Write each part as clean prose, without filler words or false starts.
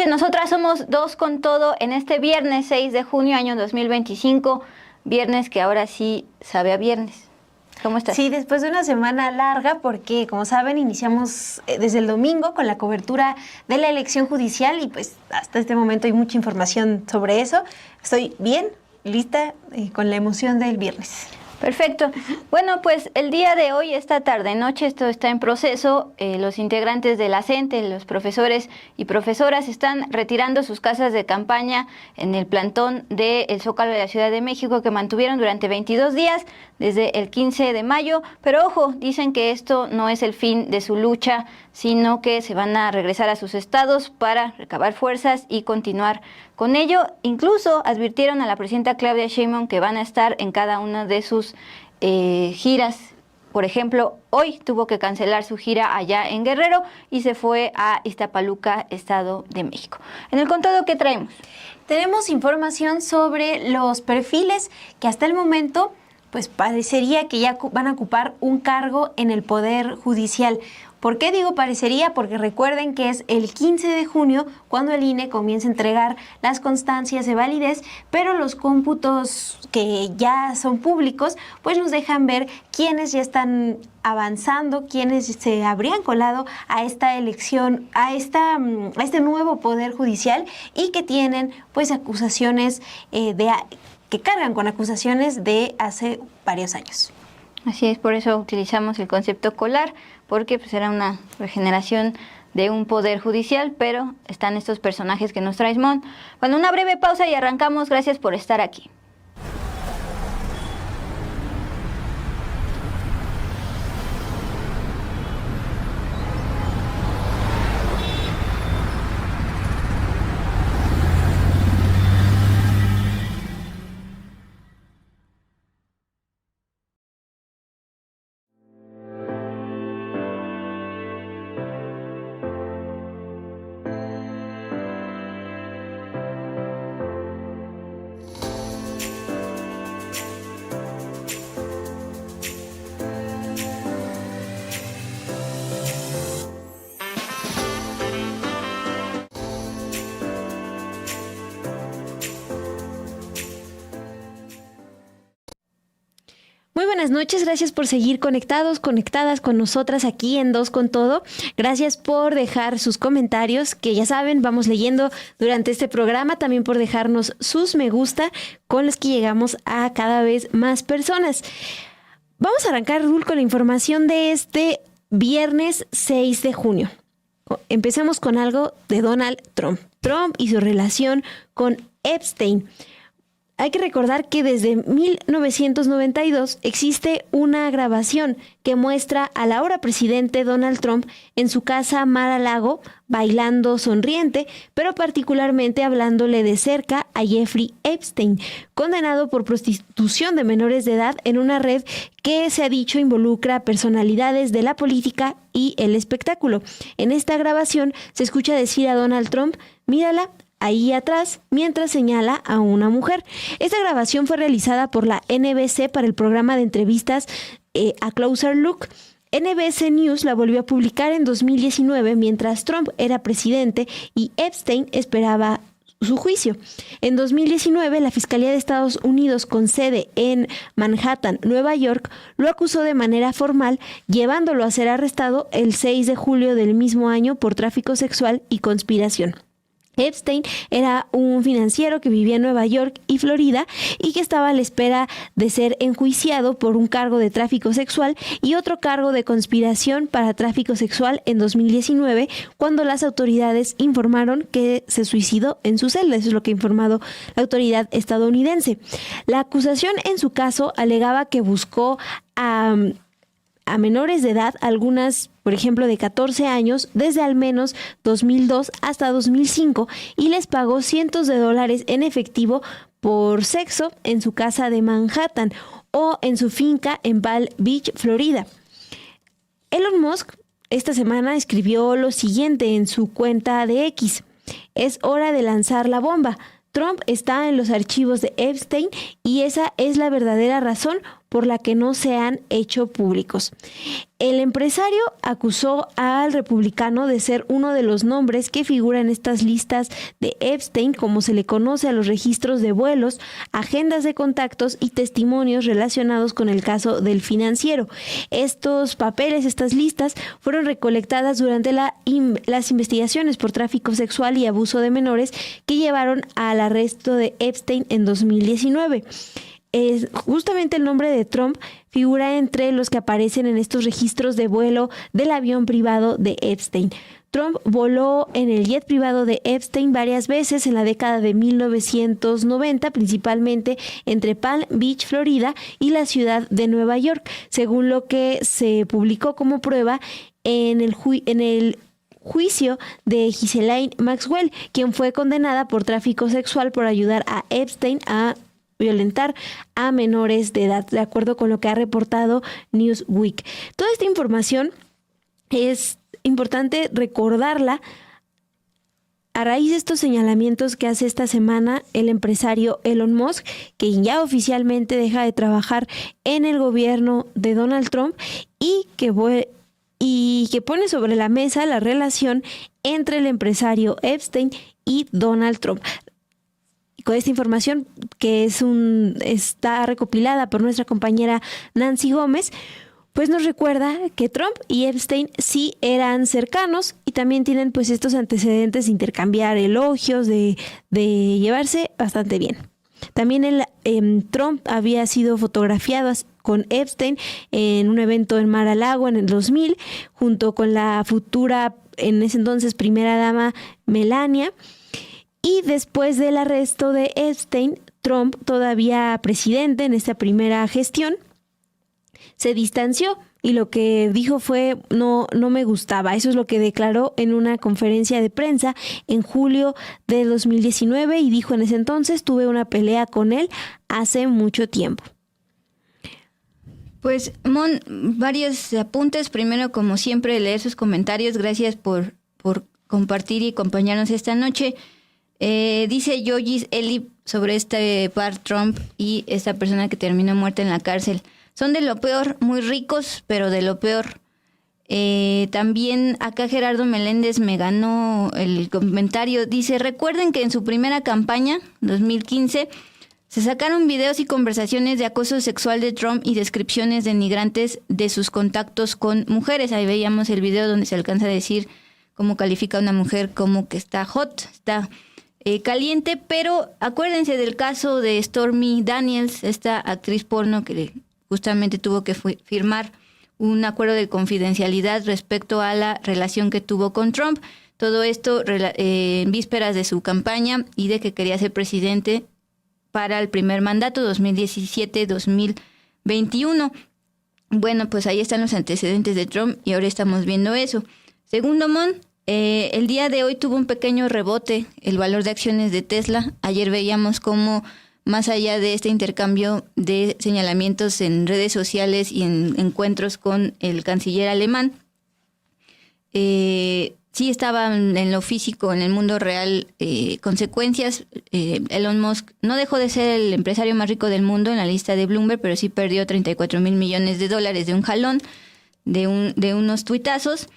noches, nosotras somos Dos con Todo en este viernes 6 de junio año 2025, viernes que ahora sí sabe a viernes. ¿Cómo estás? Sí, después de una semana larga porque, como saben, iniciamos desde el domingo con la cobertura de la elección judicial y pues hasta este momento hay mucha información sobre eso. Estoy bien, lista con la emoción del viernes. Perfecto. Bueno, pues el día de hoy, esta tarde-noche, esto está en proceso. Los integrantes de la CENTE, los profesores y profesoras, están retirando sus casas de campaña en el plantón del Zócalo de la Ciudad de México que mantuvieron durante 22 días, desde el 15 de mayo. Pero ojo, dicen que esto no es el fin de su lucha, sino que se van a regresar a sus estados para recabar fuerzas y continuar con ello. Incluso advirtieron a la presidenta Claudia Sheinbaum que van a estar en cada una de sus giras. Por ejemplo, hoy tuvo que cancelar su gira allá en Guerrero y se fue a Iztapaluca, Estado de México. En el contado, ¿qué traemos? Tenemos información sobre los perfiles que hasta el momento pues parecería que ya van a ocupar un cargo en el Poder Judicial. ¿Por qué digo parecería? Porque recuerden que es el 15 de junio cuando el INE comienza a entregar las constancias de validez, pero los cómputos que ya son públicos pues nos dejan ver quiénes ya están avanzando, quiénes se habrían colado a esta elección, a este nuevo Poder Judicial y que tienen pues acusaciones que cargan con acusaciones de hace varios años. Así es, por eso utilizamos el concepto colar, porque pues era una regeneración de un poder judicial, pero están estos personajes que nos trae Mon. Bueno, una breve pausa y arrancamos. Gracias por estar aquí. Muy buenas noches, gracias por seguir conectadas con nosotras aquí en Dos con Todo. Gracias por dejar sus comentarios, que ya saben, vamos leyendo durante este programa, también por dejarnos sus me gusta, con los que llegamos a cada vez más personas. Vamos a arrancar, Rul, con la información de este viernes 6 de junio. Empecemos con algo de Donald Trump. Trump y su relación con Epstein. Hay que recordar que desde 1992 existe una grabación que muestra al ahora presidente Donald Trump en su casa Mar-a-Lago bailando sonriente, pero particularmente hablándole de cerca a Jeffrey Epstein, condenado por prostitución de menores de edad en una red que se ha dicho involucra personalidades de la política y el espectáculo. En esta grabación se escucha decir a Donald Trump: "Mírala ahí atrás", mientras señala a una mujer. Esta grabación fue realizada por la NBC para el programa de entrevistas A Closer Look. NBC News la volvió a publicar en 2019 mientras Trump era presidente y Epstein esperaba su juicio. En 2019, la Fiscalía de Estados Unidos, con sede en Manhattan, Nueva York, lo acusó de manera formal, llevándolo a ser arrestado el 6 de julio del mismo año por tráfico sexual y conspiración. Epstein era un financiero que vivía en Nueva York y Florida y que estaba a la espera de ser enjuiciado por un cargo de tráfico sexual y otro cargo de conspiración para tráfico sexual en 2019, cuando las autoridades informaron que se suicidó en su celda. Eso es lo que ha informado la autoridad estadounidense. La acusación en su caso alegaba que buscó a menores de edad, algunas, por ejemplo, de 14 años, desde al menos 2002 hasta 2005, y les pagó cientos de dólares en efectivo por sexo en su casa de Manhattan o en su finca en Palm Beach, Florida. Elon Musk esta semana escribió lo siguiente en su cuenta de X: "Es hora de lanzar la bomba. Trump está en los archivos de Epstein y esa es la verdadera razón por la que no se han hecho públicos. El empresario acusó al republicano de ser uno de los nombres que figuran en estas listas de Epstein, como se le conoce a los registros de vuelos, agendas de contactos y testimonios relacionados con el caso del financiero. Estos papeles, estas listas, fueron recolectadas durante las investigaciones por tráfico sexual y abuso de menores que llevaron al arresto de Epstein en 2019. Justamente el nombre de Trump figura entre los que aparecen en estos registros de vuelo del avión privado de Epstein. Trump voló en el jet privado de Epstein varias veces en la década de 1990, principalmente entre Palm Beach, Florida, y la ciudad de Nueva York, según lo que se publicó como prueba en el juicio de Ghislaine Maxwell, quien fue condenada por tráfico sexual por ayudar a Epstein a violentar a menores de edad, de acuerdo con lo que ha reportado Newsweek. Toda esta información es importante recordarla a raíz de estos señalamientos que hace esta semana el empresario Elon Musk, que ya oficialmente deja de trabajar en el gobierno de Donald Trump y que pone sobre la mesa la relación entre el empresario Epstein y Donald Trump. Con esta información que está recopilada por nuestra compañera Nancy Gómez, pues nos recuerda que Trump y Epstein sí eran cercanos y también tienen pues estos antecedentes de intercambiar elogios, de llevarse bastante bien. También Trump había sido fotografiado con Epstein en un evento en Mar-a-Lago en el 2000, junto con la futura, en ese entonces, primera dama Melania. Y después del arresto de Epstein, Trump, todavía presidente en esta primera gestión, se distanció y lo que dijo fue no me gustaba. Eso es lo que declaró en una conferencia de prensa en julio de 2019 y dijo en ese entonces: tuve una pelea con él hace mucho tiempo. Pues, Mon, varios apuntes. Primero, como siempre, leer sus comentarios. Gracias por compartir y acompañarnos esta noche. Dice Yogis Eli sobre este par Trump y esta persona que terminó muerta en la cárcel. Son de lo peor, muy ricos, pero de lo peor. También acá Gerardo Meléndez me ganó el comentario. Dice: recuerden que en su primera campaña, 2015, se sacaron videos y conversaciones de acoso sexual de Trump y descripciones denigrantes de sus contactos con mujeres. Ahí veíamos el video donde se alcanza a decir cómo califica a una mujer como que está hot, está caliente. Pero acuérdense del caso de Stormy Daniels, esta actriz porno que justamente tuvo que firmar un acuerdo de confidencialidad respecto a la relación que tuvo con Trump. Todo esto en vísperas de su campaña y de que quería ser presidente para el primer mandato 2017-2021. Bueno, pues ahí están los antecedentes de Trump y ahora estamos viendo eso. Segundo, Mon, el día de hoy tuvo un pequeño rebote el valor de acciones de Tesla. Ayer veíamos cómo, más allá de este intercambio de señalamientos en redes sociales y en encuentros con el canciller alemán, sí estaban en lo físico, en el mundo real, consecuencias. Elon Musk no dejó de ser el empresario más rico del mundo en la lista de Bloomberg, pero sí perdió $34 mil millones de un jalón, de unos tuitazos.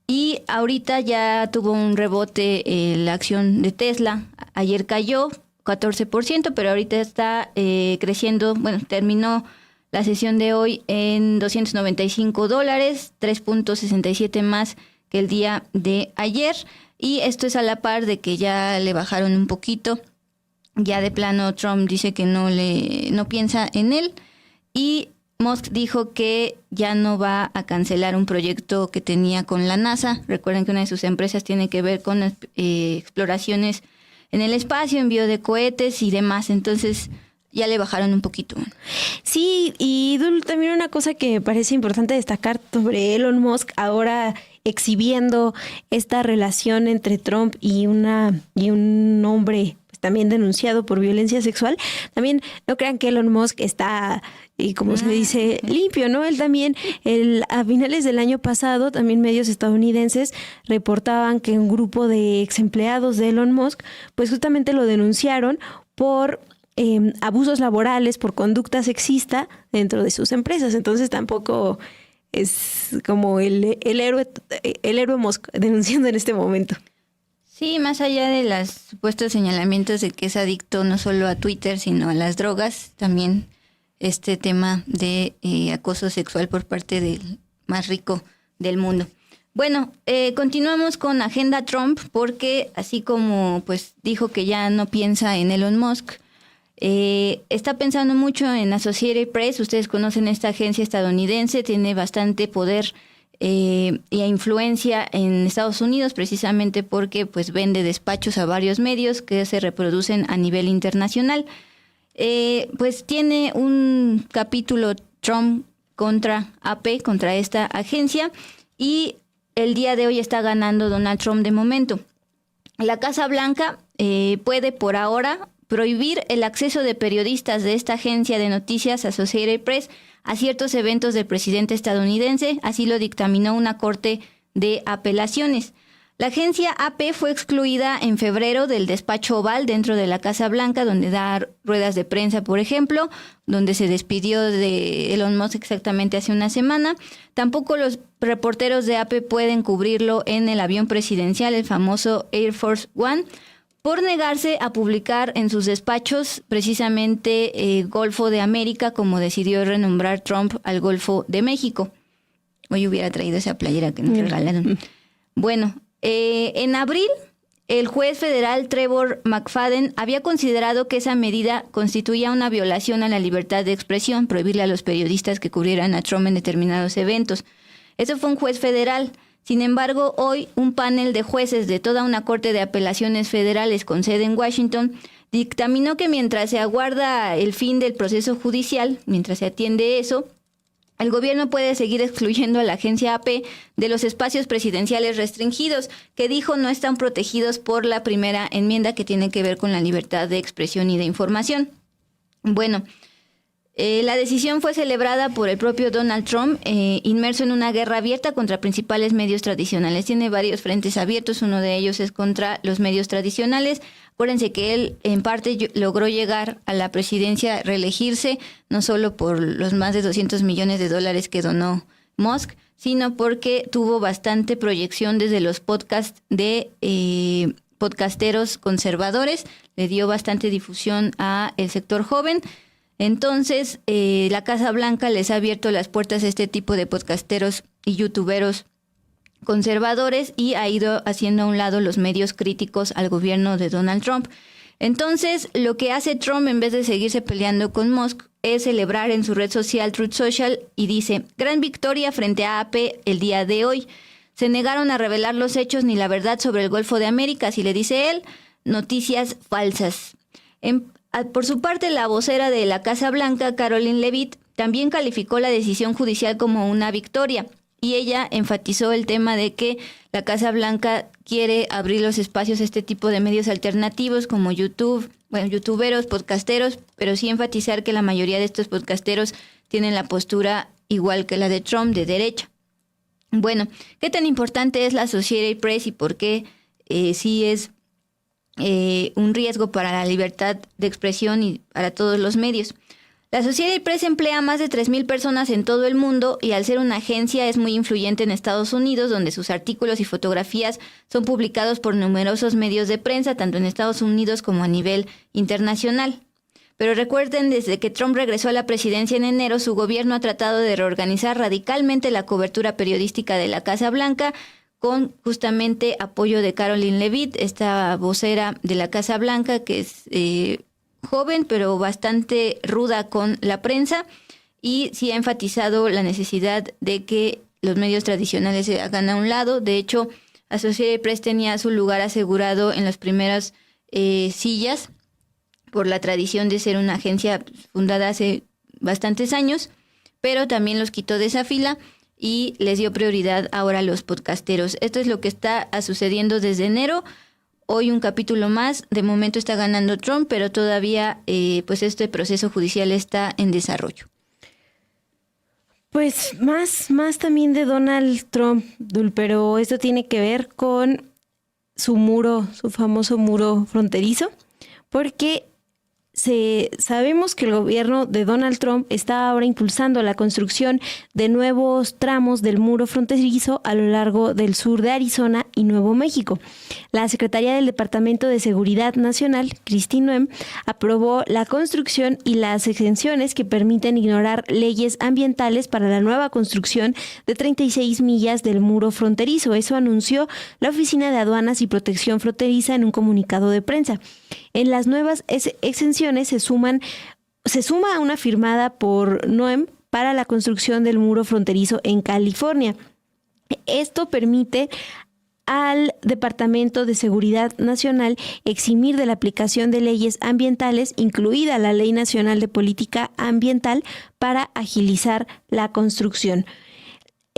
Y ahorita ya tuvo un rebote la acción de Tesla. Ayer cayó 14%, pero ahorita está creciendo. Bueno, terminó la sesión de hoy en $295, 3.67 más que el día de ayer. Y esto es a la par de que ya le bajaron un poquito. Ya de plano Trump dice que no piensa en él. Y Musk dijo que ya no va a cancelar un proyecto que tenía con la NASA. Recuerden que una de sus empresas tiene que ver con exploraciones en el espacio, envío de cohetes y demás. Entonces ya le bajaron un poquito. Sí, y Dul, también una cosa que me parece importante destacar sobre Elon Musk, ahora exhibiendo esta relación entre Trump y un hombre también denunciado por violencia sexual. También no crean que Elon Musk está, como se dice, limpio, ¿no? Él también, a finales del año pasado, también medios estadounidenses reportaban que un grupo de ex empleados de Elon Musk, pues justamente lo denunciaron por abusos laborales por conducta sexista dentro de sus empresas. Entonces tampoco es como el héroe Musk denunciando en este momento. Sí, más allá de los supuestos señalamientos de que es adicto no solo a Twitter, sino a las drogas, también este tema de acoso sexual por parte del más rico del mundo. Bueno, continuamos con Agenda Trump, porque así como pues dijo que ya no piensa en Elon Musk, está pensando mucho en Associated Press. Ustedes conocen esta agencia estadounidense, tiene bastante poder y influencia en Estados Unidos, precisamente porque pues vende despachos a varios medios que se reproducen a nivel internacional. Pues tiene un capítulo Trump contra AP, contra esta agencia, y el día de hoy está ganando Donald Trump de momento. La Casa Blanca puede por ahora prohibir el acceso de periodistas de esta agencia de noticias Associated Press a ciertos eventos del presidente estadounidense, así lo dictaminó una corte de apelaciones. La agencia AP fue excluida en febrero del despacho Oval dentro de la Casa Blanca, donde da ruedas de prensa, por ejemplo, donde se despidió de Elon Musk exactamente hace una semana. Tampoco los reporteros de AP pueden cubrirlo en el avión presidencial, el famoso Air Force One, por negarse a publicar en sus despachos precisamente Golfo de América, como decidió renombrar Trump al Golfo de México. Hoy hubiera traído esa playera que nos regalaron. Bueno, en abril, el juez federal Trevor McFadden había considerado que esa medida constituía una violación a la libertad de expresión, prohibirle a los periodistas que cubrieran a Trump en determinados eventos. Eso fue un juez federal. Sin embargo, hoy un panel de jueces de toda una corte de apelaciones federales con sede en Washington dictaminó que mientras se aguarda el fin del proceso judicial, mientras se atiende eso, el gobierno puede seguir excluyendo a la agencia AP de los espacios presidenciales restringidos, que dijo no están protegidos por la primera enmienda, que tiene que ver con la libertad de expresión y de información. Bueno, la decisión fue celebrada por el propio Donald Trump, inmerso en una guerra abierta contra principales medios tradicionales. Tiene varios frentes abiertos, uno de ellos es contra los medios tradicionales. Acuérdense que él en parte logró llegar a la presidencia, reelegirse, no solo por los más de $200 millones que donó Musk, sino porque tuvo bastante proyección desde los podcasts de podcasteros conservadores, le dio bastante difusión a el sector joven. Entonces, la Casa Blanca les ha abierto las puertas a este tipo de podcasteros y youtuberos conservadores y ha ido haciendo a un lado los medios críticos al gobierno de Donald Trump. Entonces, lo que hace Trump, en vez de seguirse peleando con Musk, es celebrar en su red social Truth Social y dice: gran victoria frente a AP el día de hoy. Se negaron a revelar los hechos ni la verdad sobre el Golfo de América, así le dice él, noticias falsas. Por su parte, la vocera de la Casa Blanca, Caroline Leavitt, también calificó la decisión judicial como una victoria. Y ella enfatizó el tema de que la Casa Blanca quiere abrir los espacios a este tipo de medios alternativos como YouTube, youtuberos, podcasteros, pero sí enfatizar que la mayoría de estos podcasteros tienen la postura igual que la de Trump, de derecha. Bueno, ¿qué tan importante es la Associated Press y por qué sí es un riesgo para la libertad de expresión y para todos los medios? La Associated Press emplea a más de 3,000 personas en todo el mundo y al ser una agencia es muy influyente en Estados Unidos, donde sus artículos y fotografías son publicados por numerosos medios de prensa, tanto en Estados Unidos como a nivel internacional. Pero recuerden, desde que Trump regresó a la presidencia en enero, su gobierno ha tratado de reorganizar radicalmente la cobertura periodística de la Casa Blanca, con justamente apoyo de Caroline Leavitt, esta vocera de la Casa Blanca, que es joven, pero bastante ruda con la prensa, y sí ha enfatizado la necesidad de que los medios tradicionales se hagan a un lado. De hecho, Associated Press tenía su lugar asegurado en las primeras sillas por la tradición de ser una agencia fundada hace bastantes años, pero también los quitó de esa fila y les dio prioridad ahora a los podcasteros. Esto es lo que está sucediendo desde enero. Hoy un capítulo más, de momento está ganando Trump, pero todavía pues este proceso judicial está en desarrollo. Pues más también de Donald Trump, Dul, pero esto tiene que ver con su muro, su famoso muro fronterizo, porque Sabemos que el gobierno de Donald Trump está ahora impulsando la construcción de nuevos tramos del muro fronterizo a lo largo del sur de Arizona y Nuevo México. La Secretaría del Departamento de Seguridad Nacional, Kristi Noem, aprobó la construcción y las exenciones que permiten ignorar leyes ambientales para la nueva construcción de 36 millas del muro fronterizo. Eso anunció la Oficina de Aduanas y Protección Fronteriza en un comunicado de prensa. En las nuevas exenciones se suma una firmada por Noem para la construcción del muro fronterizo en California. Esto permite al Departamento de Seguridad Nacional eximir de la aplicación de leyes ambientales, incluida la Ley Nacional de Política Ambiental, para agilizar la construcción.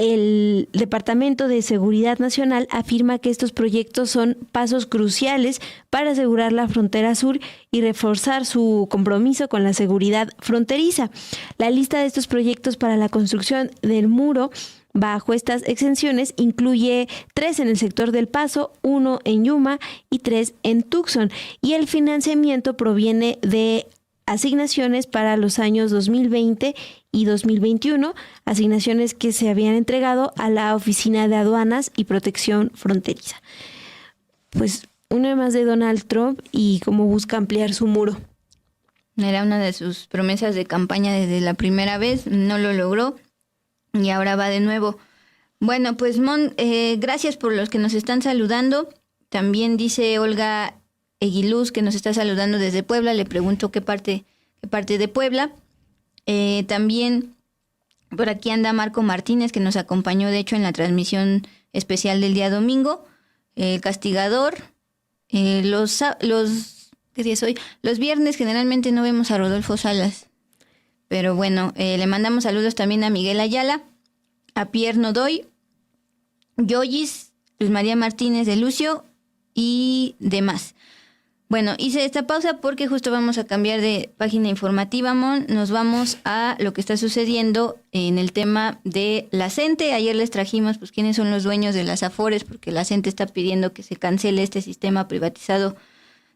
El Departamento de Seguridad Nacional afirma que estos proyectos son pasos cruciales para asegurar la frontera sur y reforzar su compromiso con la seguridad fronteriza. La lista de estos proyectos para la construcción del muro bajo estas exenciones incluye 3 en el sector del Paso, 1 en Yuma y 3 en Tucson. Y el financiamiento proviene de asignaciones para los años 2020 y 2021, asignaciones que se habían entregado a la Oficina de Aduanas y Protección Fronteriza. Pues una más de Donald Trump y cómo busca ampliar su muro. Era una de sus promesas de campaña desde la primera vez, no lo logró y ahora va de nuevo. Bueno, pues gracias por los que nos están saludando. También dice Olga Eguiluz, que nos está saludando desde Puebla. Le pregunto qué parte de Puebla. También por aquí anda Marco Martínez, que nos acompañó de hecho en la transmisión especial del día domingo. El Castigador. ¿Qué día es hoy? Los viernes generalmente no vemos a Rodolfo Salas, pero bueno, le mandamos saludos también a Miguel Ayala, a Pierre Nodoy, Yoyis, Luis María Martínez de Lucio y demás. Bueno, hice esta pausa porque justo vamos a cambiar de página informativa, Mon. Nos vamos a lo que está sucediendo en el tema de la CENTE. Ayer les trajimos pues quiénes son los dueños de las Afores, porque la CENTE está pidiendo que se cancele este sistema privatizado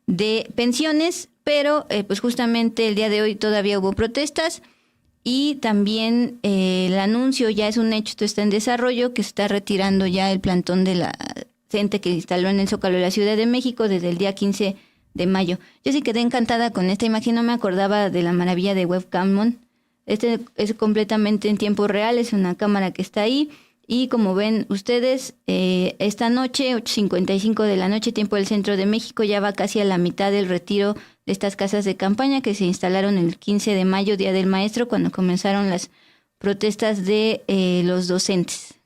de pensiones, pero pues justamente el día de hoy todavía hubo protestas y también el anuncio ya es un hecho, esto está en desarrollo, que se está retirando ya el plantón de la CENTE que instaló en el Zócalo de la Ciudad de México desde el día 15 de mayo. Yo sí quedé encantada con esta imagen, no me acordaba de la maravilla de Webcam. Este es completamente en tiempo real, es una cámara que está ahí y como ven ustedes, esta noche, 8:55 de la noche, tiempo del Centro de México, ya va casi a la mitad del retiro de estas casas de campaña que se instalaron el 15 de mayo, Día del Maestro, cuando comenzaron las protestas de los docentes.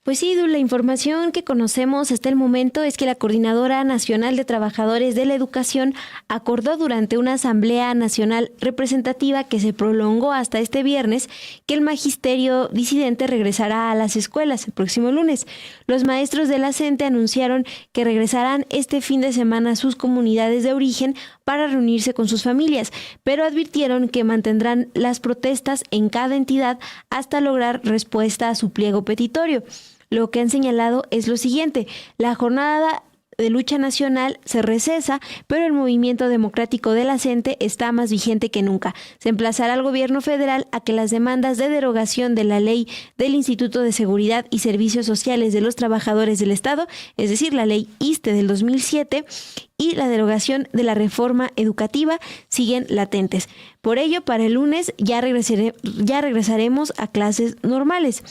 Pues sí, la información que conocemos hasta el momento es que la Coordinadora Nacional de Trabajadores de la Educación acordó durante una Asamblea Nacional Representativa que se prolongó hasta este viernes que el magisterio disidente regresará a las escuelas el próximo lunes. Los maestros de la CENTE anunciaron que regresarán este fin de semana a sus comunidades de origen para reunirse con sus familias, pero advirtieron que mantendrán las protestas en cada entidad hasta lograr respuesta a su pliego petitorio. Lo que han señalado es lo siguiente: la jornada de lucha nacional se recesa, pero el movimiento democrático de la CENTE está más vigente que nunca. Se emplazará al gobierno federal a que las demandas de derogación de la ley del Instituto de Seguridad y Servicios Sociales de los Trabajadores del Estado, es decir, la ley ISSSTE del 2007, y la derogación de la reforma educativa siguen latentes. Por ello, para el lunes ya regresaremos a clases normales.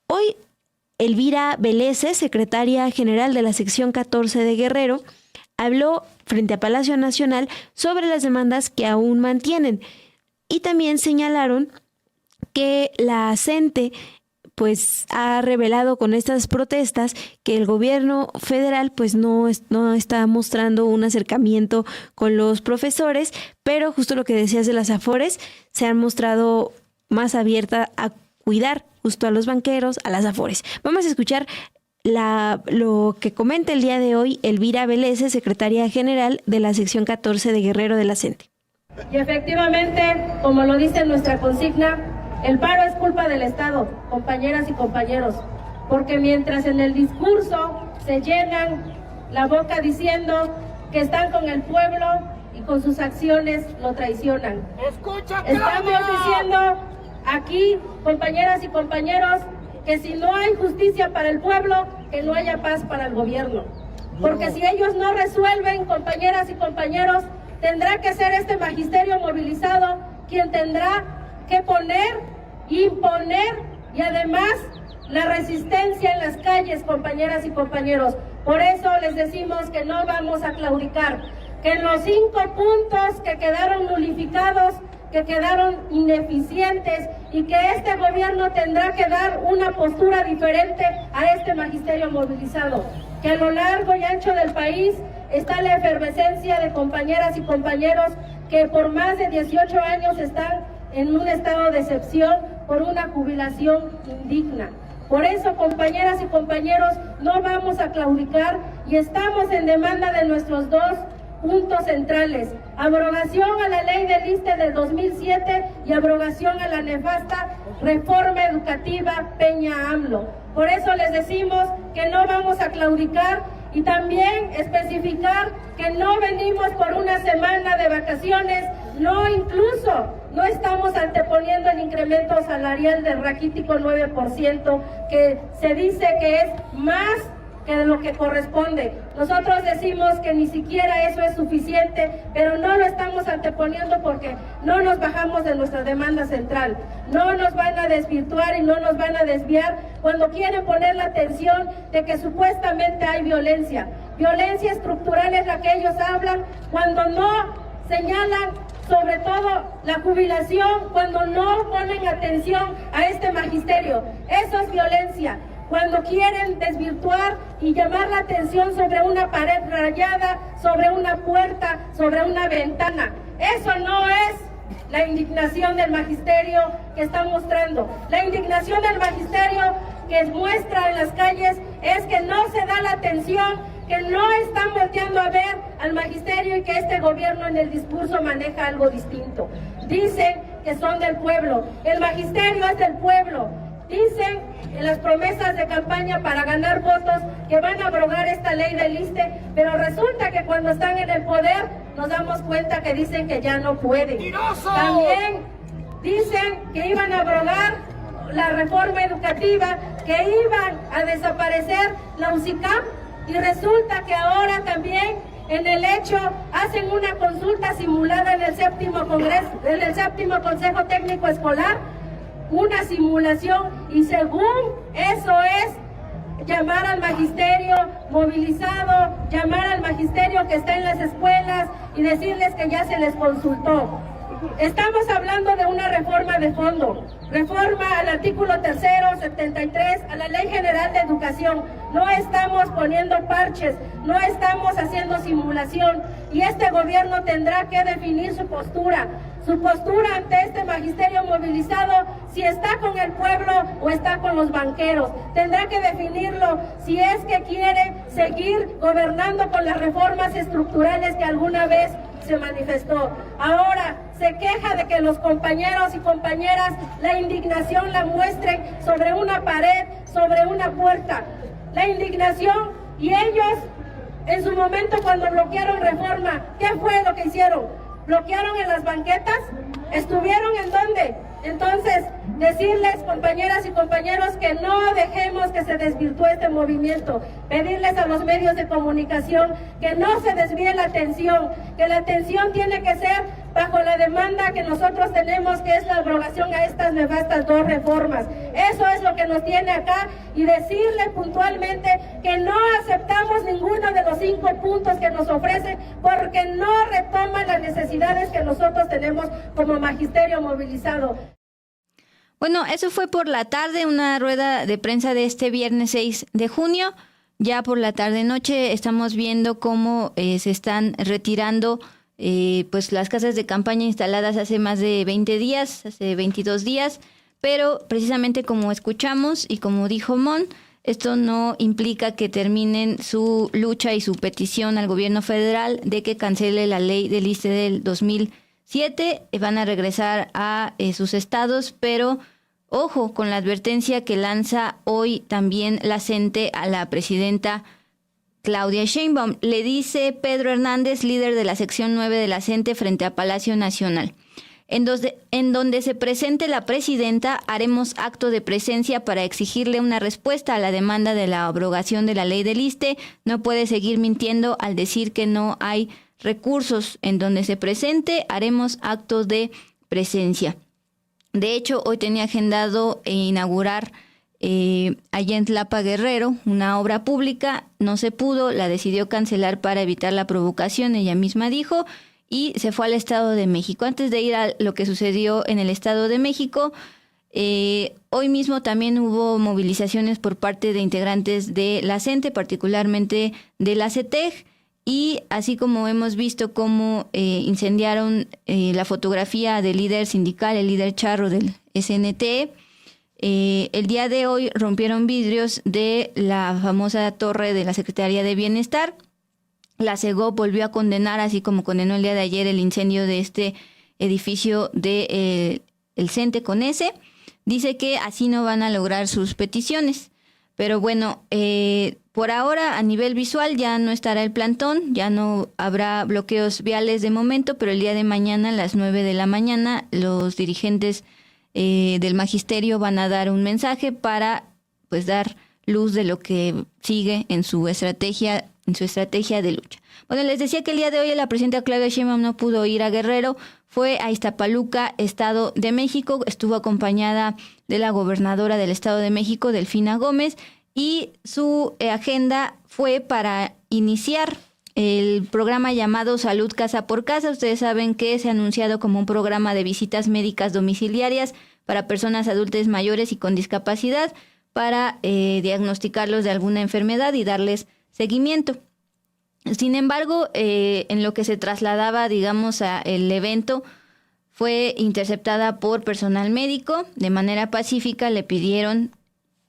Hoy, Elvira Velese, secretaria general de la sección 14 de Guerrero, habló frente a Palacio Nacional sobre las demandas que aún mantienen y también señalaron que la CENTE pues ha revelado con estas protestas que el gobierno federal pues no está mostrando un acercamiento con los profesores, pero justo lo que decías de las Afores, se han mostrado más abierta a cuidar justo a los banqueros, a las Afores. Vamos a escuchar lo que comenta el día de hoy Elvira Velese, secretaria general de la sección 14 de Guerrero de la CENTE. Y efectivamente, como lo dice nuestra consigna, el paro es culpa del Estado, compañeras y compañeros, porque mientras en el discurso se llenan la boca diciendo que están con el pueblo y con sus acciones lo traicionan. Estamos diciendo aquí, compañeras y compañeros, que si no hay justicia para el pueblo, que no haya paz para el gobierno. Porque si ellos no resuelven, compañeras y compañeros, tendrá que ser este magisterio movilizado quien tendrá que poner, imponer y además la resistencia en las calles, compañeras y compañeros. Por eso les decimos que no vamos a claudicar, que en los 5 puntos que quedaron nulificados, que quedaron ineficientes y que este gobierno tendrá que dar una postura diferente a este magisterio movilizado, que a lo largo y ancho del país está la efervescencia de compañeras y compañeros que por más de 18 años están en un estado de excepción por una jubilación indigna. Por eso, compañeras y compañeros, no vamos a claudicar y estamos en demanda de nuestros 2 puntos centrales: abrogación a la ley del ISSSTE del 2007 y abrogación a la nefasta reforma educativa Peña-AMLO. Por eso les decimos que no vamos a claudicar y también especificar que no venimos por una semana de vacaciones, incluso no estamos anteponiendo el incremento salarial del raquítico 9%, que se dice que es más que de lo que corresponde. Nosotros decimos que ni siquiera eso es suficiente, pero no lo estamos anteponiendo porque no nos bajamos de nuestra demanda central. No nos van a desvirtuar y no nos van a desviar cuando quieren poner la atención de que supuestamente hay violencia. Violencia estructural es la que ellos hablan cuando no señalan sobre todo la jubilación, cuando no ponen atención a este magisterio. Eso es violencia. Cuando quieren desvirtuar y llamar la atención sobre una pared rayada, sobre una puerta, sobre una ventana. Eso no es la indignación del magisterio que están mostrando. La indignación del magisterio que muestra en las calles es que no se da la atención, que no están volteando a ver al magisterio y que este gobierno en el discurso maneja algo distinto. Dicen que son del pueblo. El magisterio es del pueblo. Dicen en las promesas de campaña para ganar votos que van a abrogar esta ley del ISSSTE, pero resulta que cuando están en el poder nos damos cuenta que dicen que ya no pueden. También dicen que iban a abrogar la reforma educativa, que iban a desaparecer la UCICAM y resulta que ahora también en el hecho hacen una consulta simulada en el séptimo Consejo Técnico Escolar, una simulación, y según eso es llamar al magisterio movilizado, llamar al magisterio que está en las escuelas y decirles que ya se les consultó. Estamos hablando de una reforma de fondo, reforma al artículo 3º, 73, a la Ley General de Educación. No estamos poniendo parches, no estamos haciendo simulación y este gobierno tendrá que definir su postura ante este magisterio movilizado, si está con el pueblo o está con los banqueros. Tendrá que definirlo si es que quiere seguir gobernando con las reformas estructurales que alguna vez se manifestó. Ahora se queja de que los compañeros y compañeras la indignación la muestren sobre una pared, sobre una puerta. La indignación, y ellos en su momento cuando bloquearon reforma, ¿qué fue lo que hicieron? ¿Bloquearon en las banquetas? ¿Estuvieron en dónde? Entonces, decirles, compañeras y compañeros, que no dejemos que se desvirtúe este movimiento. Pedirles a los medios de comunicación que no se desvíe la atención, que la atención tiene que ser bajo la demanda que nosotros tenemos, que es la abrogación a estas nefastas 2 reformas. Eso es lo que nos tiene acá, y decirle puntualmente que no aceptamos ninguno de los 5 puntos que nos ofrecen porque no retoman las necesidades que nosotros tenemos como magisterio movilizado. Bueno, eso fue por la tarde, una rueda de prensa de este viernes 6 de junio. Ya por la tarde-noche estamos viendo cómo se están retirando pues las casas de campaña instaladas hace más de 20 días, hace 22 días, pero precisamente como escuchamos y como dijo Mon, esto no implica que terminen su lucha y su petición al gobierno federal de que cancele la ley del ISSSTE del 2007. Van a regresar a sus estados, pero ojo con la advertencia que lanza hoy también la CENTE a la presidenta Claudia Sheinbaum. Le dice Pedro Hernández, líder de la sección 9 de la CENTE, frente a Palacio Nacional. En donde se presente la presidenta, haremos acto de presencia para exigirle una respuesta a la demanda de la abrogación de la ley del ISSSTE. No puede seguir mintiendo al decir que no hay recursos. En donde se presente, haremos acto de presencia. De hecho, hoy tenía agendado inaugurar allá en Tlapa Guerrero una obra pública. No se pudo, la decidió cancelar para evitar la provocación, ella misma dijo, y se fue al Estado de México. Antes de ir a lo que sucedió en el Estado de México, hoy mismo también hubo movilizaciones por parte de integrantes de la CENTE, particularmente de la CETEG, y así como hemos visto cómo incendiaron la fotografía del líder sindical, el líder charro del SNT, el día de hoy rompieron vidrios de la famosa torre de la Secretaría de Bienestar. La CEGOP volvió a condenar, así como condenó el día de ayer el incendio de este edificio de el CENTE con S. Dice que así no van a lograr sus peticiones. Pero bueno, por ahora a nivel visual ya no estará el plantón, ya no habrá bloqueos viales de momento, pero el día de mañana a las 9 de la mañana los dirigentes del magisterio van a dar un mensaje para pues dar luz de lo que sigue en su estrategia de lucha. Bueno, les decía que el día de hoy la presidenta Claudia Sheinbaum no pudo ir a Guerrero, fue a Iztapaluca, Estado de México, estuvo acompañada de la gobernadora del Estado de México, Delfina Gómez, y su agenda fue para iniciar el programa llamado Salud Casa por Casa. Ustedes saben que se ha anunciado como un programa de visitas médicas domiciliarias para personas adultas mayores y con discapacidad para diagnosticarlos de alguna enfermedad y darles seguimiento. Sin embargo, en lo que se trasladaba, digamos, a el evento, fue interceptada por personal médico. De manera pacífica le pidieron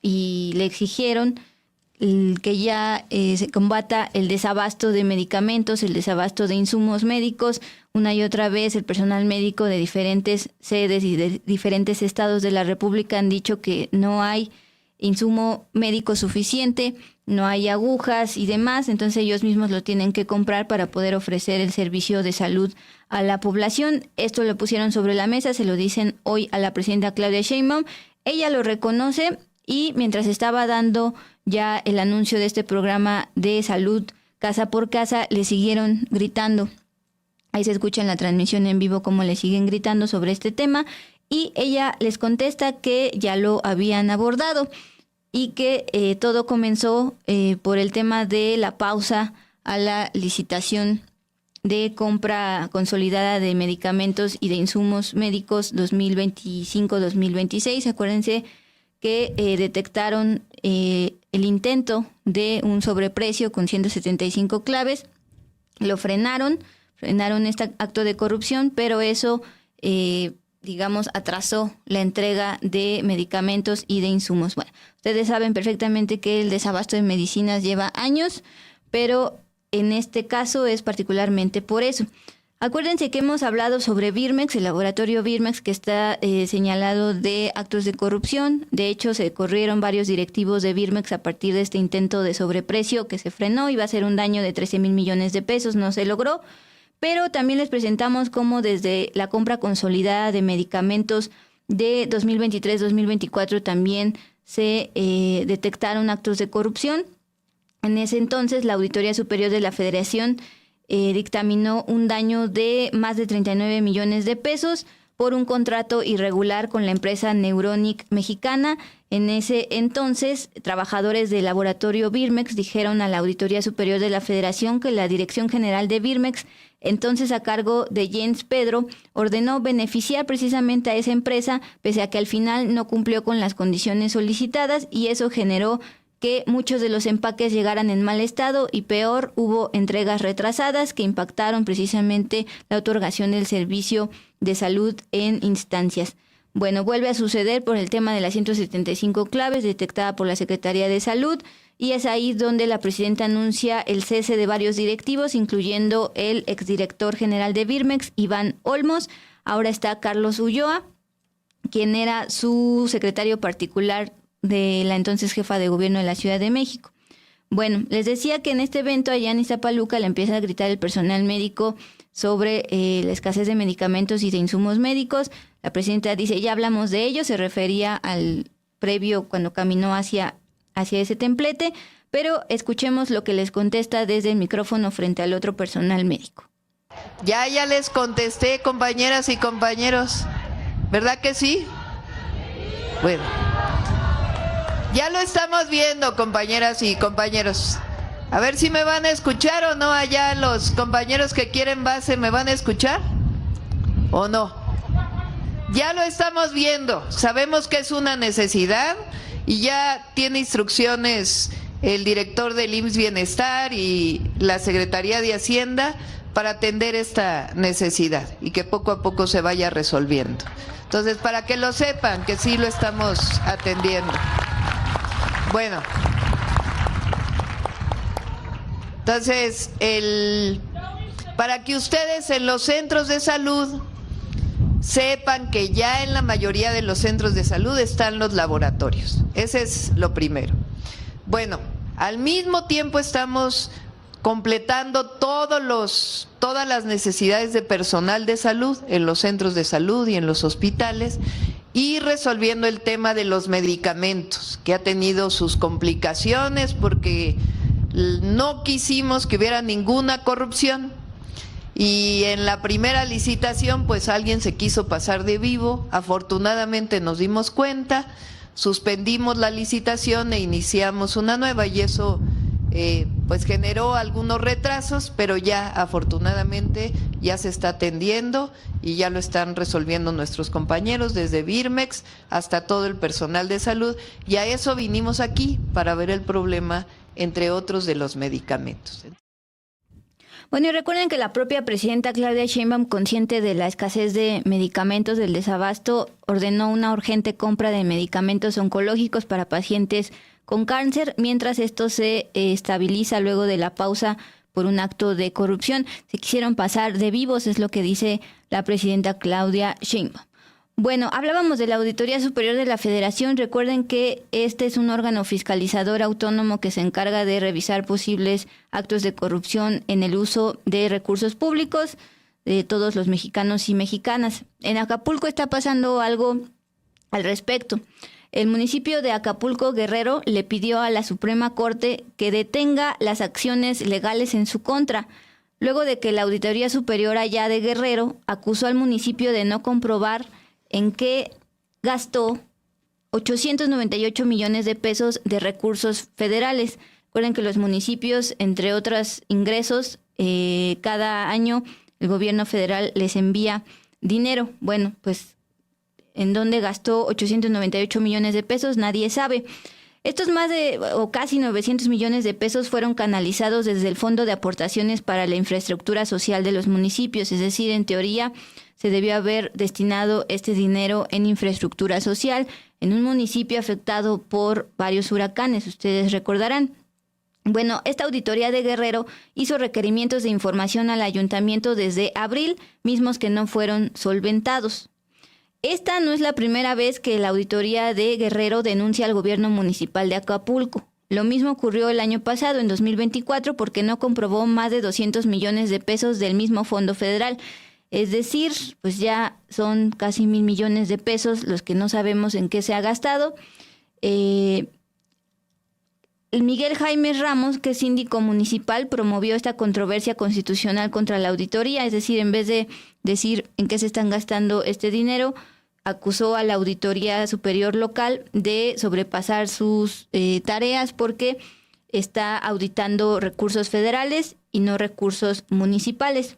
y le exigieron que ya se combata el desabasto de medicamentos, el desabasto de insumos médicos. Una y otra vez el personal médico de diferentes sedes y de diferentes estados de la República han dicho que no hay insumo médico suficiente, no hay agujas y demás, entonces ellos mismos lo tienen que comprar para poder ofrecer el servicio de salud a la población. Esto lo pusieron sobre la mesa, se lo dicen hoy a la presidenta Claudia Sheinbaum. Ella lo reconoce y mientras estaba dando ya el anuncio de este programa de salud casa por casa, le siguieron gritando. Ahí se escucha en la transmisión en vivo cómo le siguen gritando sobre este tema y ella les contesta que ya lo habían abordado y que todo comenzó por el tema de la pausa a la licitación de compra consolidada de medicamentos y de insumos médicos 2025-2026. Acuérdense que detectaron el intento de un sobreprecio con 175 claves, lo frenaron este acto de corrupción, pero eso, digamos, atrasó la entrega de medicamentos y de insumos. Bueno, ustedes saben perfectamente que el desabasto de medicinas lleva años, pero en este caso es particularmente por eso. Acuérdense que hemos hablado sobre Birmex, el laboratorio Birmex que está señalado de actos de corrupción. De hecho, se corrieron varios directivos de Birmex a partir de este intento de sobreprecio que se frenó. Iba a ser un daño de 13,000 millones de pesos, no se logró. Pero también les presentamos cómo desde la compra consolidada de medicamentos de 2023-2024 también se detectaron actos de corrupción. En ese entonces, la Auditoría Superior de la Federación dictaminó un daño de más de 39 millones de pesos por un contrato irregular con la empresa Neuronic mexicana. En ese entonces, trabajadores del laboratorio Birmex dijeron a la Auditoría Superior de la Federación que la Dirección General de Birmex, entonces a cargo de Jens Pedro, ordenó beneficiar precisamente a esa empresa, pese a que al final no cumplió con las condiciones solicitadas, y eso generó que muchos de los empaques llegaran en mal estado y peor, hubo entregas retrasadas que impactaron precisamente la otorgación del servicio de salud en instancias. Bueno, vuelve a suceder por el tema de las 175 claves detectada por la Secretaría de Salud y es ahí donde la presidenta anuncia el cese de varios directivos, incluyendo el exdirector general de Birmex, Iván Olmos. Ahora está Carlos Ulloa, quien era su secretario particular de la entonces jefa de gobierno de la Ciudad de México. Bueno, les decía que en este evento allá en Iztapaluca le empieza a gritar el personal médico sobre la escasez de medicamentos y de insumos médicos. La presidenta dice, ya hablamos de ello, se refería al previo cuando caminó hacia ese templete, pero escuchemos lo que les contesta desde el micrófono frente al otro personal médico. Ya les contesté, compañeras y compañeros, ¿verdad que sí? Bueno, ya lo estamos viendo, compañeras y compañeros. A ver si me van a escuchar o no allá los compañeros que quieren base, ¿me van a escuchar o no? Ya lo estamos viendo, sabemos que es una necesidad y ya tiene instrucciones el director del IMSS Bienestar y la Secretaría de Hacienda para atender esta necesidad y que poco a poco se vaya resolviendo. Entonces, para que lo sepan, que sí lo estamos atendiendo. Bueno, entonces, para que ustedes en los centros de salud sepan que ya en la mayoría de los centros de salud están los laboratorios. Ese es lo primero. Bueno, al mismo tiempo estamos completando todas las necesidades de personal de salud en los centros de salud y en los hospitales y resolviendo el tema de los medicamentos, que ha tenido sus complicaciones porque no quisimos que hubiera ninguna corrupción y en la primera licitación pues alguien se quiso pasar de vivo, afortunadamente nos dimos cuenta, suspendimos la licitación e iniciamos una nueva y eso pues generó algunos retrasos, pero ya afortunadamente ya se está atendiendo y ya lo están resolviendo nuestros compañeros desde Birmex hasta todo el personal de salud y a eso vinimos aquí para ver el problema entre otros de los medicamentos. Bueno, y recuerden que la propia presidenta Claudia Sheinbaum, consciente de la escasez de medicamentos, del desabasto, ordenó una urgente compra de medicamentos oncológicos para pacientes con cáncer, mientras esto se estabiliza luego de la pausa por un acto de corrupción. Se quisieron pasar de vivos, es lo que dice la presidenta Claudia Sheinbaum. Bueno, hablábamos de la Auditoría Superior de la Federación. Recuerden que este es un órgano fiscalizador autónomo que se encarga de revisar posibles actos de corrupción en el uso de recursos públicos de todos los mexicanos y mexicanas. En Acapulco está pasando algo al respecto. El municipio de Acapulco, Guerrero, le pidió a la Suprema Corte que detenga las acciones legales en su contra, luego de que la Auditoría Superior allá de Guerrero acusó al municipio de no comprobar en qué gastó 898 millones de pesos de recursos federales. Recuerden que los municipios, entre otros ingresos, cada año el gobierno federal les envía dinero. Bueno, pues en dónde gastó 898 millones de pesos, nadie sabe. Estos casi 900 millones de pesos fueron canalizados desde el Fondo de Aportaciones para la Infraestructura Social de los municipios, es decir, en teoría se debió haber destinado este dinero en infraestructura social en un municipio afectado por varios huracanes, ustedes recordarán. Bueno, esta auditoría de Guerrero hizo requerimientos de información al ayuntamiento desde abril, mismos que no fueron solventados. Esta no es la primera vez que la auditoría de Guerrero denuncia al gobierno municipal de Acapulco. Lo mismo ocurrió el año pasado, en 2024, porque no comprobó más de 200 millones de pesos del mismo fondo federal. Es decir, pues ya son casi 1,000 millones de pesos los que no sabemos en qué se ha gastado. Miguel Jaime Ramos, que es síndico municipal, promovió esta controversia constitucional contra la auditoría, es decir, en vez de decir en qué se están gastando este dinero, acusó a la Auditoría Superior Local de sobrepasar sus tareas porque está auditando recursos federales y no recursos municipales.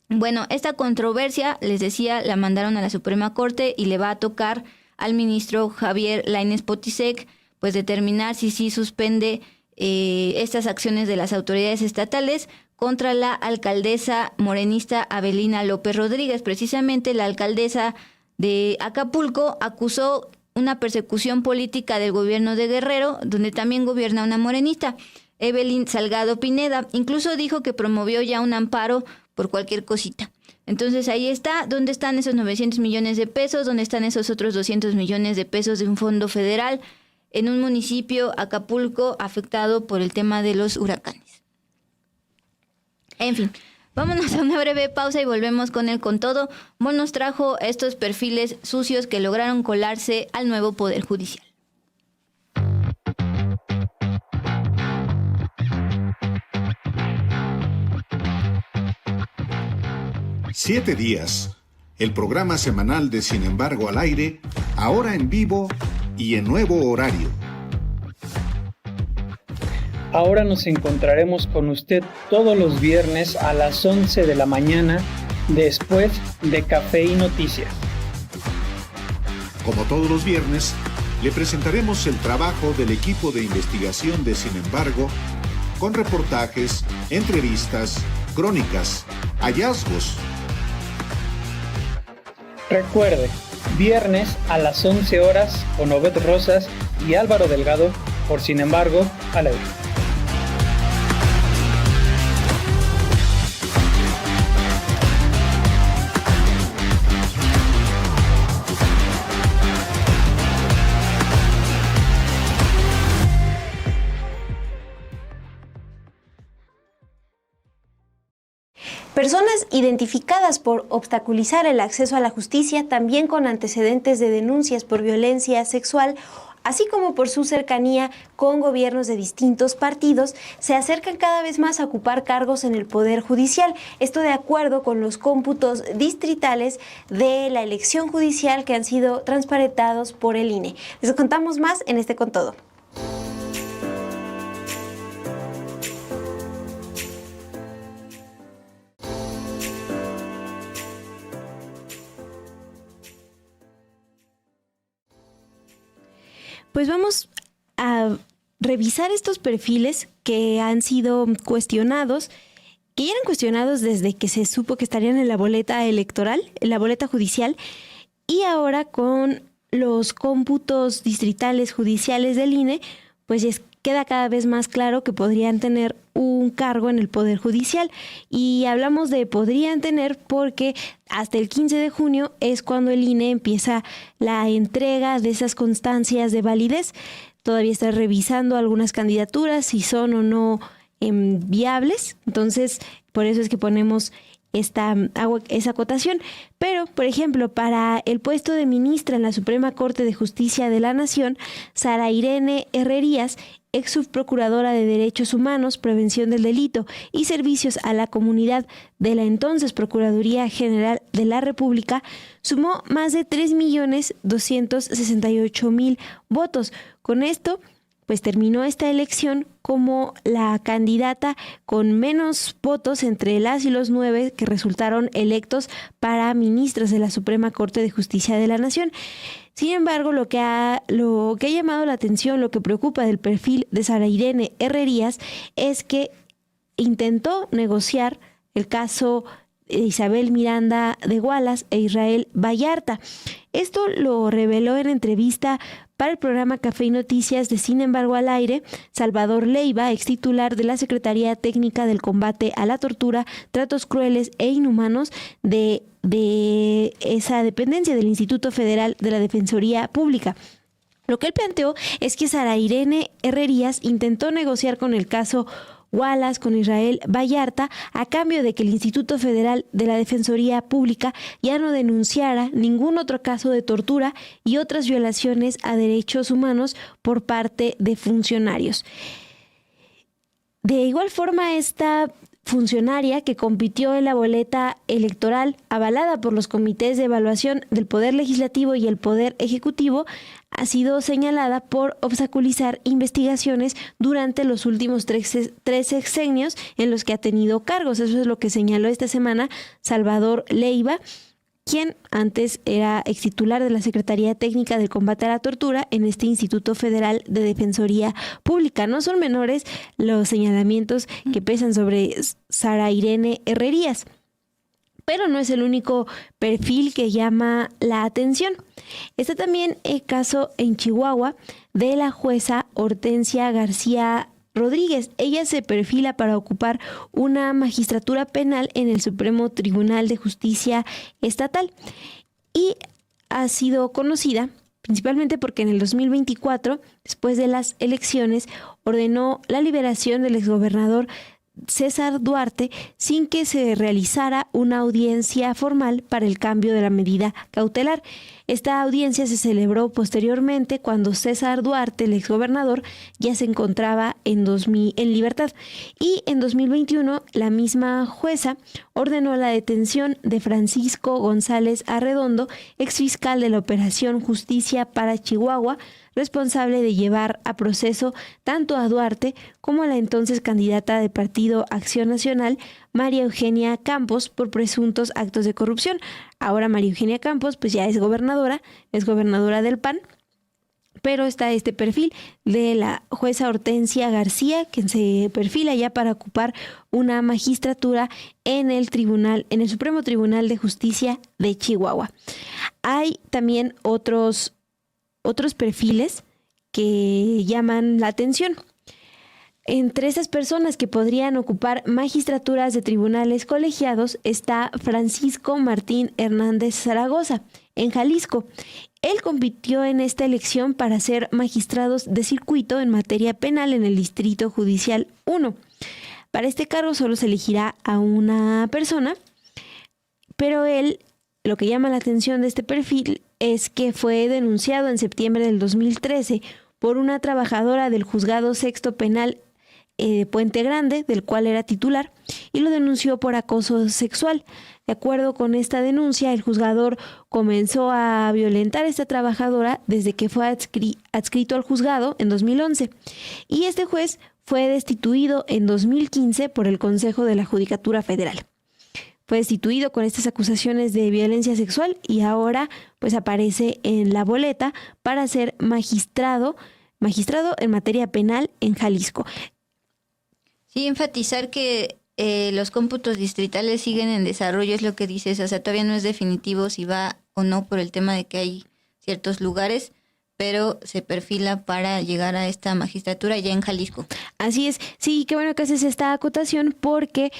Bueno, esta controversia, les decía, la mandaron a la Suprema Corte y le va a tocar al ministro Javier Lainez Potisek pues determinar si sí suspende estas acciones de las autoridades estatales contra la alcaldesa morenista Avelina López Rodríguez. Precisamente la alcaldesa de Acapulco acusó una persecución política del gobierno de Guerrero, donde también gobierna una morenista, Evelyn Salgado Pineda. Incluso dijo que promovió ya un amparo por cualquier cosita. Entonces ahí está, ¿dónde están esos 900 millones de pesos? ¿Dónde están esos otros 200 millones de pesos de un fondo federal? en un municipio, Acapulco, afectado por el tema de los huracanes. En fin, vámonos a una breve pausa y volvemos con el Con Todo. Mon nos trajo estos perfiles sucios que lograron colarse al nuevo Poder Judicial. 7 días. El programa semanal de Sin embargo al aire, ahora en vivo y en nuevo horario. Ahora nos encontraremos con usted todos los viernes a las 11 de la mañana, después de Café y Noticias. Como todos los viernes, le presentaremos el trabajo del equipo de investigación de Sin embargo, con reportajes, entrevistas, crónicas, hallazgos. Recuerde, viernes a las 11 horas con Obed Rosas y Álvaro Delgado, por Sin embargo, al aire. Personas identificadas por obstaculizar el acceso a la justicia, también con antecedentes de denuncias por violencia sexual, así como por su cercanía con gobiernos de distintos partidos, se acercan cada vez más a ocupar cargos en el Poder Judicial. Esto de acuerdo con los cómputos distritales de la elección judicial que han sido transparentados por el INE. Les contamos más en este Con Todo. Pues vamos a revisar estos perfiles que han sido cuestionados, que ya eran cuestionados desde que se supo que estarían en la boleta electoral, en la boleta judicial, y ahora con los cómputos distritales judiciales del INE, pues queda cada vez más claro que podrían tener un cargo en el Poder Judicial. Y hablamos de podrían tener porque hasta el 15 de junio es cuando el INE empieza la entrega de esas constancias de validez. Todavía está revisando algunas candidaturas, si son o no viables. Entonces, por eso es que ponemos esa acotación. Pero, por ejemplo, para el puesto de ministra en la Suprema Corte de Justicia de la Nación, Sara Irene Herrerías, ex subprocuradora de Derechos Humanos, Prevención del Delito y Servicios a la Comunidad de la entonces Procuraduría General de la República, sumó más de 3.268.000 votos. Con esto, pues terminó esta elección como la candidata con menos votos entre las y los 9 que resultaron electos para ministros de la Suprema Corte de Justicia de la Nación. Sin embargo, lo que ha llamado la atención, lo que preocupa del perfil de Sara Irene Herrerías es que intentó negociar el caso de Isabel Miranda de Gualas e Israel Vallarta. Esto lo reveló en entrevista para el programa Café y Noticias de Sin embargo al aire, Salvador Leiva, ex titular de la Secretaría Técnica del Combate a la Tortura, Tratos Crueles e Inhumanos de esa dependencia del Instituto Federal de la Defensoría Pública. Lo que él planteó es que Sara Irene Herrerías intentó negociar con el caso Wallace con Israel Vallarta a cambio de que el Instituto Federal de la Defensoría Pública ya no denunciara ningún otro caso de tortura y otras violaciones a derechos humanos por parte de funcionarios. De igual forma, esta funcionaria que compitió en la boleta electoral avalada por los comités de evaluación del Poder Legislativo y el Poder Ejecutivo ha sido señalada por obstaculizar investigaciones durante los últimos tres sexenios en los que ha tenido cargos. Eso es lo que señaló esta semana Salvador Leiva, quien antes era extitular de la Secretaría Técnica del Combate a la Tortura en este Instituto Federal de Defensoría Pública. No son menores los señalamientos que pesan sobre Sara Irene Herrerías, pero no es el único perfil que llama la atención. Está también el caso en Chihuahua de la jueza Hortensia García Rodríguez. Ella se perfila para ocupar una magistratura penal en el Supremo Tribunal de Justicia Estatal y ha sido conocida principalmente porque en el 2024, después de las elecciones, ordenó la liberación del exgobernador César Duarte sin que se realizara una audiencia formal para el cambio de la medida cautelar. Esta audiencia se celebró posteriormente cuando César Duarte, el exgobernador, ya se encontraba en libertad. Y en 2021, la misma jueza ordenó la detención de Francisco González Arredondo, exfiscal de la Operación Justicia para Chihuahua, responsable de llevar a proceso tanto a Duarte como a la entonces candidata de Partido Acción Nacional, María Eugenia Campos, por presuntos actos de corrupción. Ahora María Eugenia Campos pues ya es gobernadora del PAN, pero está este perfil de la jueza Hortensia García, quien se perfila ya para ocupar una magistratura en el Supremo Tribunal de Justicia de Chihuahua. Hay también otros perfiles que llaman la atención. Entre esas personas que podrían ocupar magistraturas de tribunales colegiados está Francisco Martín Hernández Zaragoza, en Jalisco. Él compitió en esta elección para ser magistrado de circuito en materia penal en el Distrito Judicial 1. Para este cargo solo se elegirá a una persona, pero lo que llama la atención de este perfil es que fue denunciado en septiembre del 2013 por una trabajadora del Juzgado Sexto Penal de Puente Grande, del cual era titular, y lo denunció por acoso sexual. De acuerdo con esta denuncia, el juzgador comenzó a violentar a esta trabajadora desde que fue adscrito al juzgado en 2011, y este juez fue destituido en 2015 por el Consejo de la Judicatura Federal. Fue destituido con estas acusaciones de violencia sexual y ahora pues aparece en la boleta para ser magistrado en materia penal en Jalisco. Sí, enfatizar que los cómputos distritales siguen en desarrollo, es lo que dices, o sea, todavía no es definitivo si va o no por el tema de que hay ciertos lugares, pero se perfila para llegar a esta magistratura ya en Jalisco. Así es, sí, qué bueno que haces esta acotación porque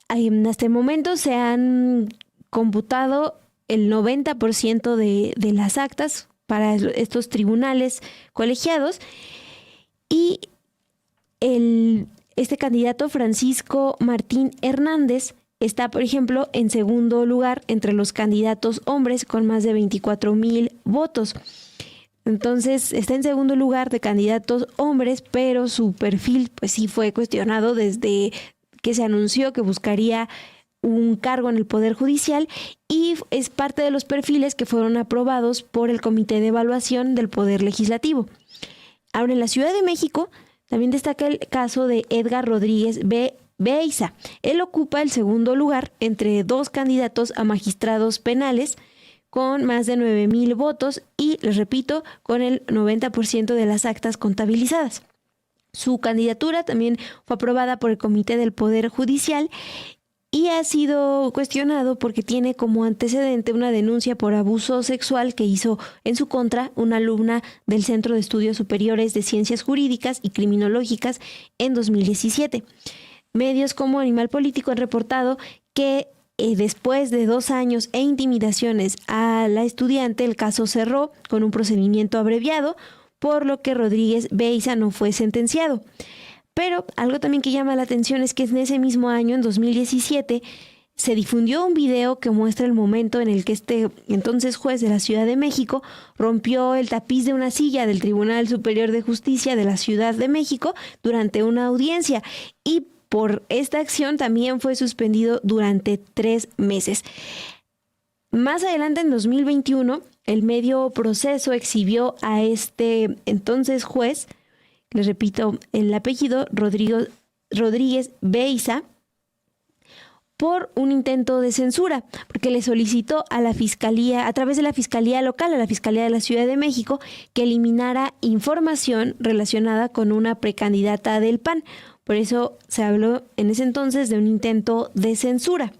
hasta el momento se han computado el 90% de las actas para estos tribunales colegiados y este candidato Francisco Martín Hernández está, por ejemplo, en segundo lugar entre los candidatos hombres con más de 24,000 votos. Entonces está en segundo lugar de candidatos hombres, pero su perfil pues sí fue cuestionado desde que se anunció que buscaría un cargo en el Poder Judicial y es parte de los perfiles que fueron aprobados por el Comité de Evaluación del Poder Legislativo. Ahora, en la Ciudad de México también destaca el caso de Edgar Rodríguez Beiza. Él ocupa el segundo lugar entre dos candidatos a magistrados penales con más de 9,000 votos y, les repito, con el 90% de las actas contabilizadas. Su candidatura también fue aprobada por el Comité del Poder Judicial y ha sido cuestionado porque tiene como antecedente una denuncia por abuso sexual que hizo en su contra una alumna del Centro de Estudios Superiores de Ciencias Jurídicas y Criminológicas en 2017. Medios como Animal Político han reportado que después de 2 años e intimidaciones a la estudiante, el caso cerró con un procedimiento abreviado, por lo que Rodríguez Beiza no fue sentenciado. Pero algo también que llama la atención es que en ese mismo año, en 2017, se difundió un video que muestra el momento en el que este entonces juez de la Ciudad de México rompió el tapiz de una silla del Tribunal Superior de Justicia de la Ciudad de México durante una audiencia y por esta acción también fue suspendido durante 3 meses. Más adelante, en 2021, el medio Proceso exhibió a este entonces juez, les repito el apellido, Rodríguez Beiza, por un intento de censura, porque le solicitó a la Fiscalía, a través de la Fiscalía local, a la Fiscalía de la Ciudad de México, que eliminara información relacionada con una precandidata del PAN. Por eso se habló en ese entonces de un intento de censura.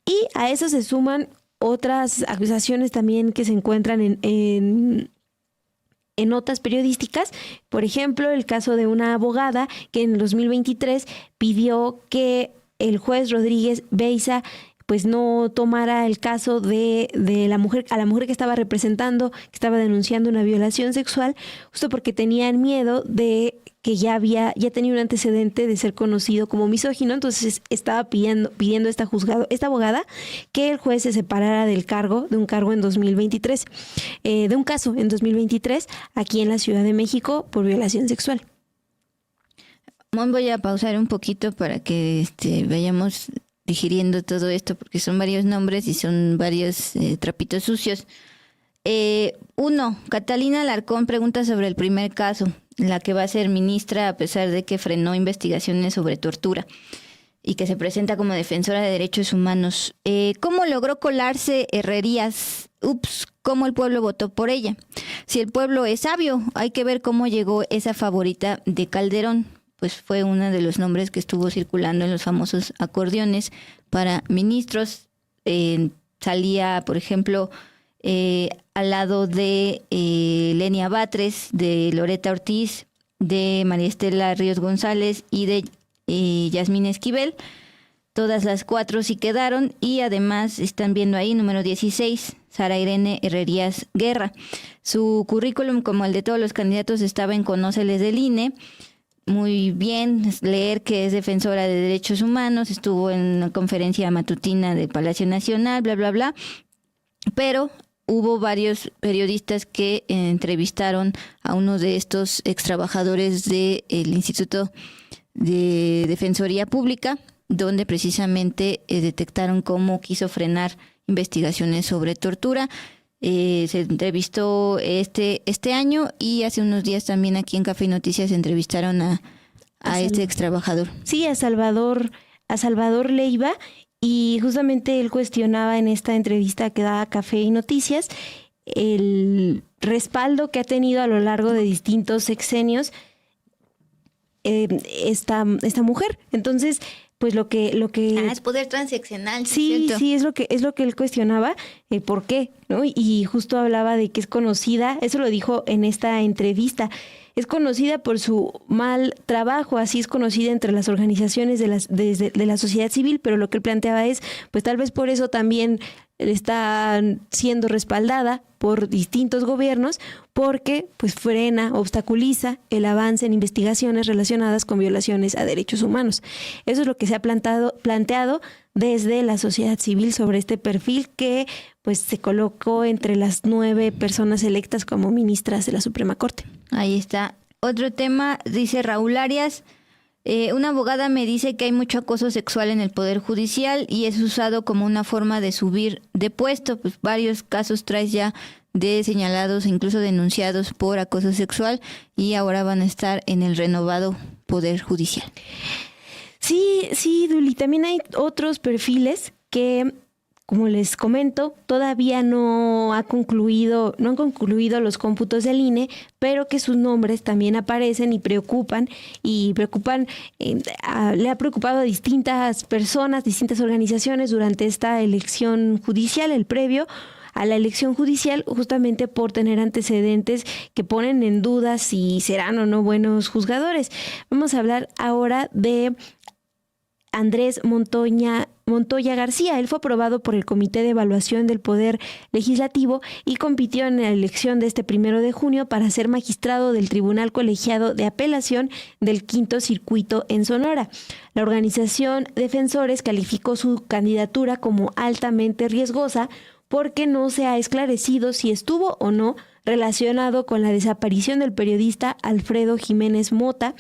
Y a eso se suman otras acusaciones también que se encuentran en notas periodísticas. Por ejemplo, el caso de una abogada que en 2023 pidió que el juez Rodríguez Beiza pues no tomara el caso de la mujer, a la mujer que estaba representando, que estaba denunciando una violación sexual, justo porque tenían miedo de que ya tenía un antecedente de ser conocido como misógino. Entonces estaba pidiendo esta abogada, que el juez se separara de un caso en 2023, aquí en la Ciudad de México por violación sexual. Voy a pausar un poquito para que vayamos digiriendo todo esto, porque son varios nombres y son varios trapitos sucios. 1. Catalina Alarcón pregunta sobre el primer caso, la que va a ser ministra a pesar de que frenó investigaciones sobre tortura y que se presenta como defensora de derechos humanos. ¿Cómo logró colarse Herrerías? ¿Cómo el pueblo votó por ella? Si el pueblo es sabio, hay que ver cómo llegó esa favorita de Calderón. Pues fue uno de los nombres que estuvo circulando en los famosos acordeones para ministros. Salía, por ejemplo, al lado de Lenia Batres, de Loreta Ortiz, de María Estela Ríos González y de Yasmín Esquivel. Todas las 4 sí quedaron, y además están viendo ahí número 16, Sara Irene Herrerías Guerra. Su currículum, como el de todos los candidatos, estaba en Conóceles del INE. Muy bien leer que es defensora de derechos humanos, estuvo en una conferencia matutina del Palacio Nacional, bla, bla, bla. Pero hubo varios periodistas que entrevistaron a uno de estos extrabajadores del Instituto de Defensoría Pública, donde precisamente detectaron cómo quiso frenar investigaciones sobre tortura. Se entrevistó este año, y hace unos días también aquí en Café y Noticias entrevistaron a este extrabajador. Sí, a Salvador Leiva, y justamente él cuestionaba en esta entrevista que da Café y Noticias el respaldo que ha tenido a lo largo de distintos sexenios esta mujer. Entonces, pues lo que es poder transaccional. Sí, ¿cierto? sí, es lo que él cuestionaba, por qué, ¿no? Y justo hablaba de que es conocida, eso lo dijo en esta entrevista, es conocida por su mal trabajo, así es conocida entre las organizaciones de la sociedad civil, pero lo que él planteaba es, pues tal vez por eso también está siendo respaldada por distintos gobiernos, porque pues frena, obstaculiza el avance en investigaciones relacionadas con violaciones a derechos humanos. Eso es lo que se ha planteado desde la sociedad civil sobre este perfil, que pues se colocó entre las 9 personas electas como ministras de la Suprema Corte. Ahí está. Otro tema, dice Raúl Arias, una abogada me dice que hay mucho acoso sexual en el Poder Judicial y es usado como una forma de subir de puesto. Pues varios casos traes ya de señalados, incluso denunciados por acoso sexual, y ahora van a estar en el renovado Poder Judicial. Sí, Duli, también hay otros perfiles que, como les comento, todavía no han concluido los cómputos del INE, pero que sus nombres también aparecen y preocupan, le ha preocupado a distintas personas, distintas organizaciones durante esta elección judicial, el previo a la elección judicial, justamente por tener antecedentes que ponen en duda si serán o no buenos juzgadores. Vamos a hablar ahora de Andrés Montoya García. Él fue aprobado por el Comité de Evaluación del Poder Legislativo y compitió en la elección de este 1 de junio para ser magistrado del Tribunal Colegiado de Apelación del Quinto Circuito en Sonora. La organización Defensores calificó su candidatura como altamente riesgosa porque no se ha esclarecido si estuvo o no relacionado con la desaparición del periodista Alfredo Jiménez Mota,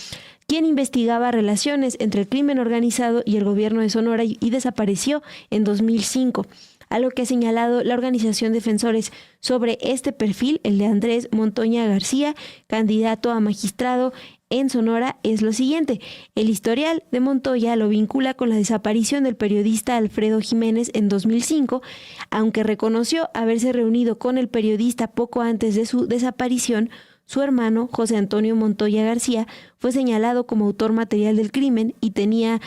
quien investigaba relaciones entre el crimen organizado y el gobierno de Sonora y desapareció en 2005. A lo que ha señalado la organización Defensores sobre este perfil, el de Andrés Montoya García, candidato a magistrado en Sonora, es lo siguiente. El historial de Montoya lo vincula con la desaparición del periodista Alfredo Jiménez en 2005, aunque reconoció haberse reunido con el periodista poco antes de su desaparición. Su hermano, José Antonio Montoya García, fue señalado como autor material del crimen y tenía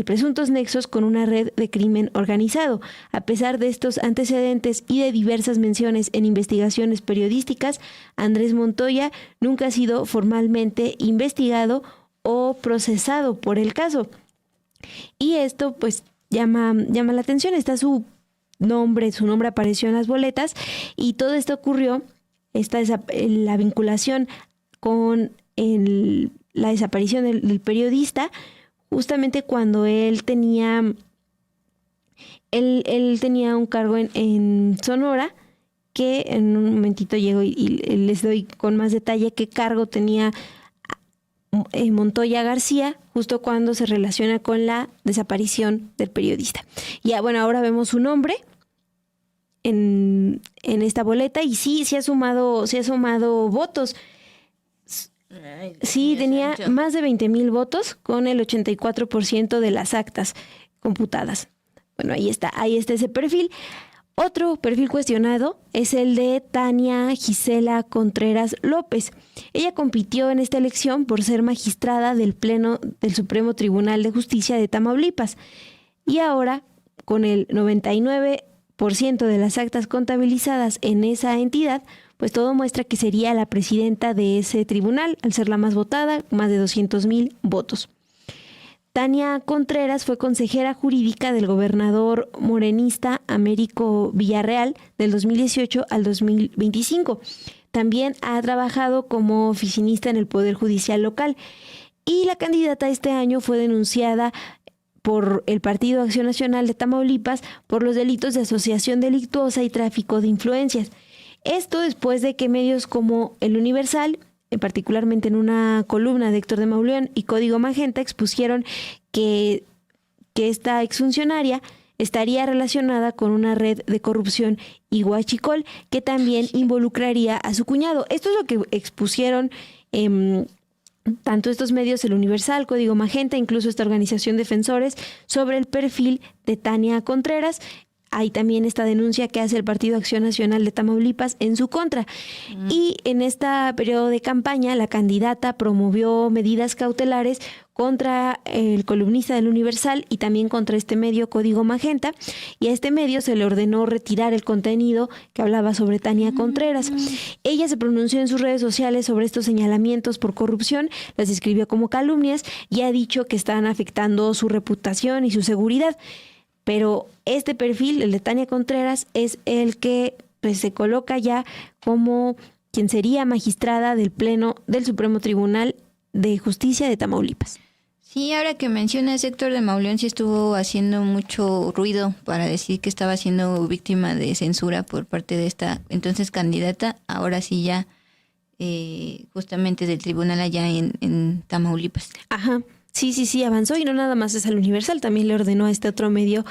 presuntos nexos con una red de crimen organizado. A pesar de estos antecedentes y de diversas menciones en investigaciones periodísticas, Andrés Montoya nunca ha sido formalmente investigado o procesado por el caso. Y esto, pues, llama la atención. Está su nombre apareció en las boletas y todo esto ocurrió, la vinculación con la desaparición del periodista, justamente cuando él tenía un cargo en Sonora, que en un momentito llego y les doy con más detalle qué cargo tenía Montoya García, justo cuando se relaciona con la desaparición del periodista. Ya, bueno, ahora vemos su nombre en esta boleta y sí ha sumado votos. Sí, tenía más de 20,000 votos con el 84% de las actas computadas. Bueno, ahí está ese perfil. Otro perfil cuestionado es el de Tania Gisela Contreras López. Ella compitió en esta elección por ser magistrada del Pleno del Supremo Tribunal de Justicia de Tamaulipas. Y ahora, con el 99% de las actas contabilizadas en esa entidad, pues todo muestra que sería la presidenta de ese tribunal, al ser la más votada, más de 200,000 votos. Tania Contreras fue consejera jurídica del gobernador morenista Américo Villarreal del 2018 al 2025. También ha trabajado como oficinista en el Poder Judicial local y la candidata este año fue denunciada por el Partido Acción Nacional de Tamaulipas por los delitos de asociación delictuosa y tráfico de influencias. Esto después de que medios como El Universal, particularmente en una columna de Héctor de Mauleón y Código Magenta, expusieron que esta exfuncionaria estaría relacionada con una red de corrupción y huachicol que también involucraría a su cuñado. Esto es lo que expusieron tanto estos medios, El Universal, Código Magenta, incluso esta organización Defensores, sobre el perfil de Tania Contreras. Hay también esta denuncia que hace el Partido Acción Nacional de Tamaulipas en su contra. Y en este periodo de campaña, la candidata promovió medidas cautelares contra el columnista del Universal y también contra este medio Código Magenta. Y a este medio se le ordenó retirar el contenido que hablaba sobre Tania Contreras. Ella se pronunció en sus redes sociales sobre estos señalamientos por corrupción, las describió como calumnias y ha dicho que están afectando su reputación y su seguridad. Pero este perfil, el de Tania Contreras, es el que pues, se coloca ya como quien sería magistrada del Pleno del Supremo Tribunal de Justicia de Tamaulipas. Sí, ahora que mencionas Héctor de Mauleón, sí estuvo haciendo mucho ruido para decir que estaba siendo víctima de censura por parte de esta entonces candidata, ahora sí ya justamente del tribunal allá en Tamaulipas. Ajá. Sí, avanzó y no nada más es al Universal, también le ordenó a este otro medio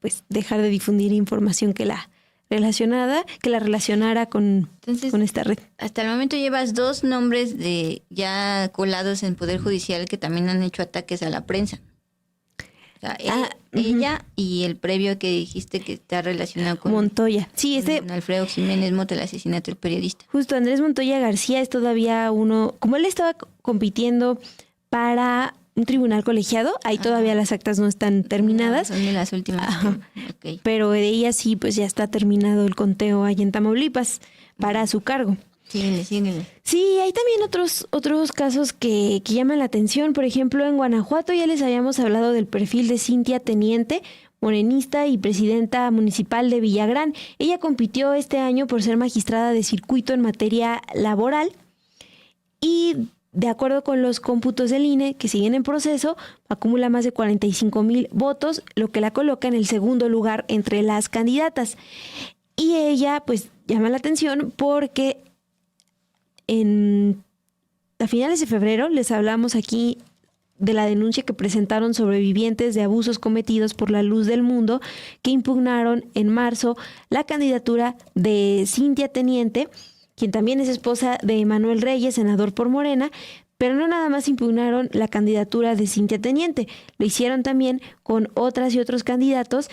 pues dejar de difundir información que la relacionara con esta red. Hasta el momento llevas 2 nombres de ya colados en Poder Judicial que también han hecho ataques a la prensa. O sea, ella y el previo que dijiste que está relacionado con Montoya. Sí, con Alfredo Jiménez Mota, el asesinato del periodista. Justo, Andrés Montoya García es todavía uno, como él estaba compitiendo para un tribunal colegiado, ahí todavía las actas no están terminadas. No, son de las últimas. Okay. Pero de ella sí, pues ya está terminado el conteo ahí en Tamaulipas para su cargo. Síguele. Sí, hay también otros casos que llaman la atención. Por ejemplo, en Guanajuato ya les habíamos hablado del perfil de Cintia Teniente, morenista y presidenta municipal de Villagrán. Ella compitió este año por ser magistrada de circuito en materia laboral y de acuerdo con los cómputos del INE, que siguen en proceso, acumula más de 45,000 votos, lo que la coloca en el segundo lugar entre las candidatas. Y ella, pues, llama la atención porque a finales de febrero les hablamos aquí de la denuncia que presentaron sobrevivientes de abusos cometidos por la Luz del Mundo, que impugnaron en marzo la candidatura de Cintia Teniente, quien también es esposa de Manuel Reyes, senador por Morena, pero no nada más impugnaron la candidatura de Cintia Teniente, lo hicieron también con otras y otros candidatos,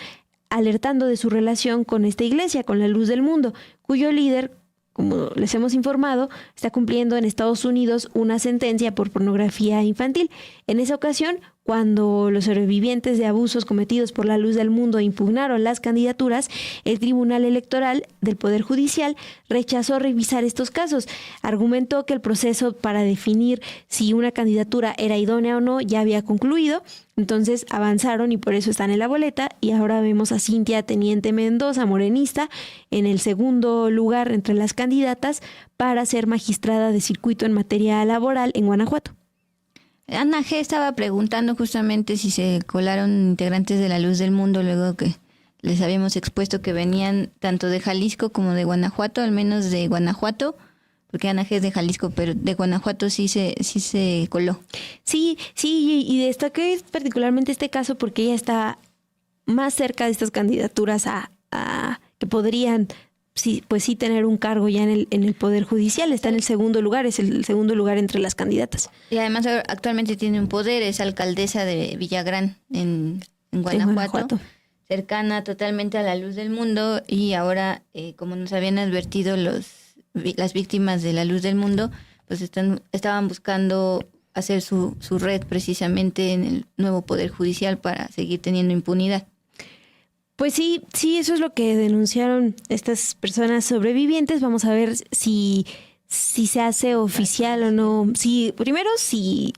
alertando de su relación con esta iglesia, con la Luz del Mundo, cuyo líder, como les hemos informado, está cumpliendo en Estados Unidos una sentencia por pornografía infantil. En esa ocasión, cuando los sobrevivientes de abusos cometidos por la Luz del Mundo impugnaron las candidaturas, el Tribunal Electoral del Poder Judicial rechazó revisar estos casos. Argumentó que el proceso para definir si una candidatura era idónea o no ya había concluido, entonces avanzaron y por eso están en la boleta, y ahora vemos a Cintia Teniente Mendoza, morenista, en el segundo lugar entre las candidatas para ser magistrada de circuito en materia laboral en Guanajuato. Ana G. estaba preguntando justamente si se colaron integrantes de la Luz del Mundo luego que les habíamos expuesto que venían tanto de Jalisco como de Guanajuato, al menos de Guanajuato, porque Ana G. es de Jalisco, pero de Guanajuato sí se coló. Sí, y destaqué particularmente este caso porque ella está más cerca de estas candidaturas a que podrían sí tener un cargo ya en el Poder Judicial. Está en el segundo lugar, es el segundo lugar entre las candidatas. Y además actualmente tiene un poder, es alcaldesa de Villagrán en Guanajuato, cercana totalmente a la Luz del Mundo, y ahora, como nos habían advertido las víctimas de la Luz del Mundo, pues estaban buscando hacer su red precisamente en el nuevo Poder Judicial para seguir teniendo impunidad. Pues sí, eso es lo que denunciaron estas personas sobrevivientes. Vamos a ver si se hace oficial o no. Primero si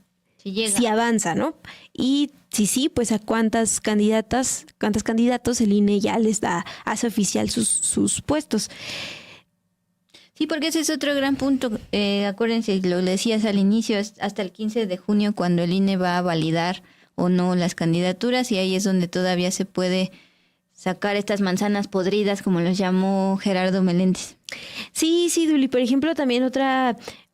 avanza, ¿no? Y si sí, pues a cuántas candidatos el INE ya les hace oficial sus puestos. Sí, porque ese es otro gran punto. Acuérdense, lo decías al inicio, hasta el 15 de junio cuando el INE va a validar o no las candidaturas, y ahí es donde todavía se puede sacar estas manzanas podridas, como los llamó Gerardo Meléndez. Sí, Duli. Por ejemplo, también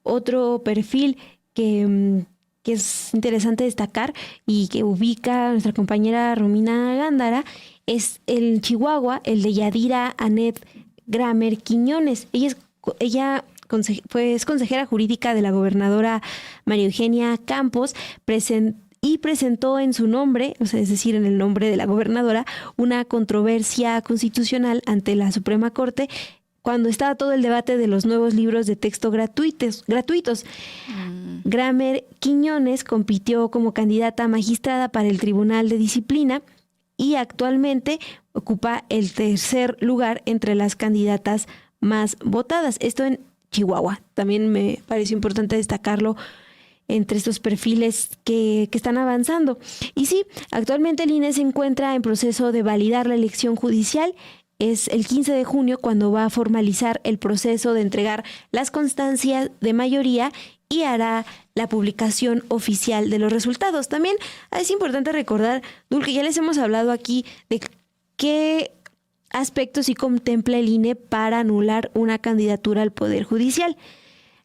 otro perfil que es interesante destacar y que ubica a nuestra compañera Romina Gándara es el Chihuahua, el de Yadira Anet Gramer Quiñones. Ella es consejera jurídica de la gobernadora María Eugenia Campos, presentó en su nombre, o sea, es decir, en el nombre de la gobernadora, una controversia constitucional ante la Suprema Corte cuando estaba todo el debate de los nuevos libros de texto gratuitos. Gramer Quiñones compitió como candidata a magistrada para el Tribunal de Disciplina y actualmente ocupa el tercer lugar entre las candidatas más votadas. Esto en Chihuahua. También me pareció importante destacarlo entre estos perfiles que están avanzando. Y sí, actualmente el INE se encuentra en proceso de validar la elección judicial. Es el 15 de junio cuando va a formalizar el proceso de entregar las constancias de mayoría y hará la publicación oficial de los resultados. También es importante recordar, Dul, que ya les hemos hablado aquí de qué aspectos sí contempla el INE para anular una candidatura al Poder Judicial.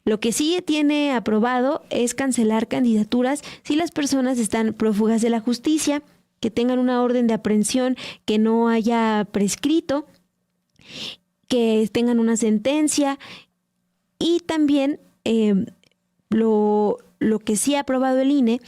Lo que sí tiene aprobado es cancelar candidaturas si las personas están prófugas de la justicia, que tengan una orden de aprehensión que no haya prescrito, que tengan una sentencia, y también lo que sí ha aprobado el INE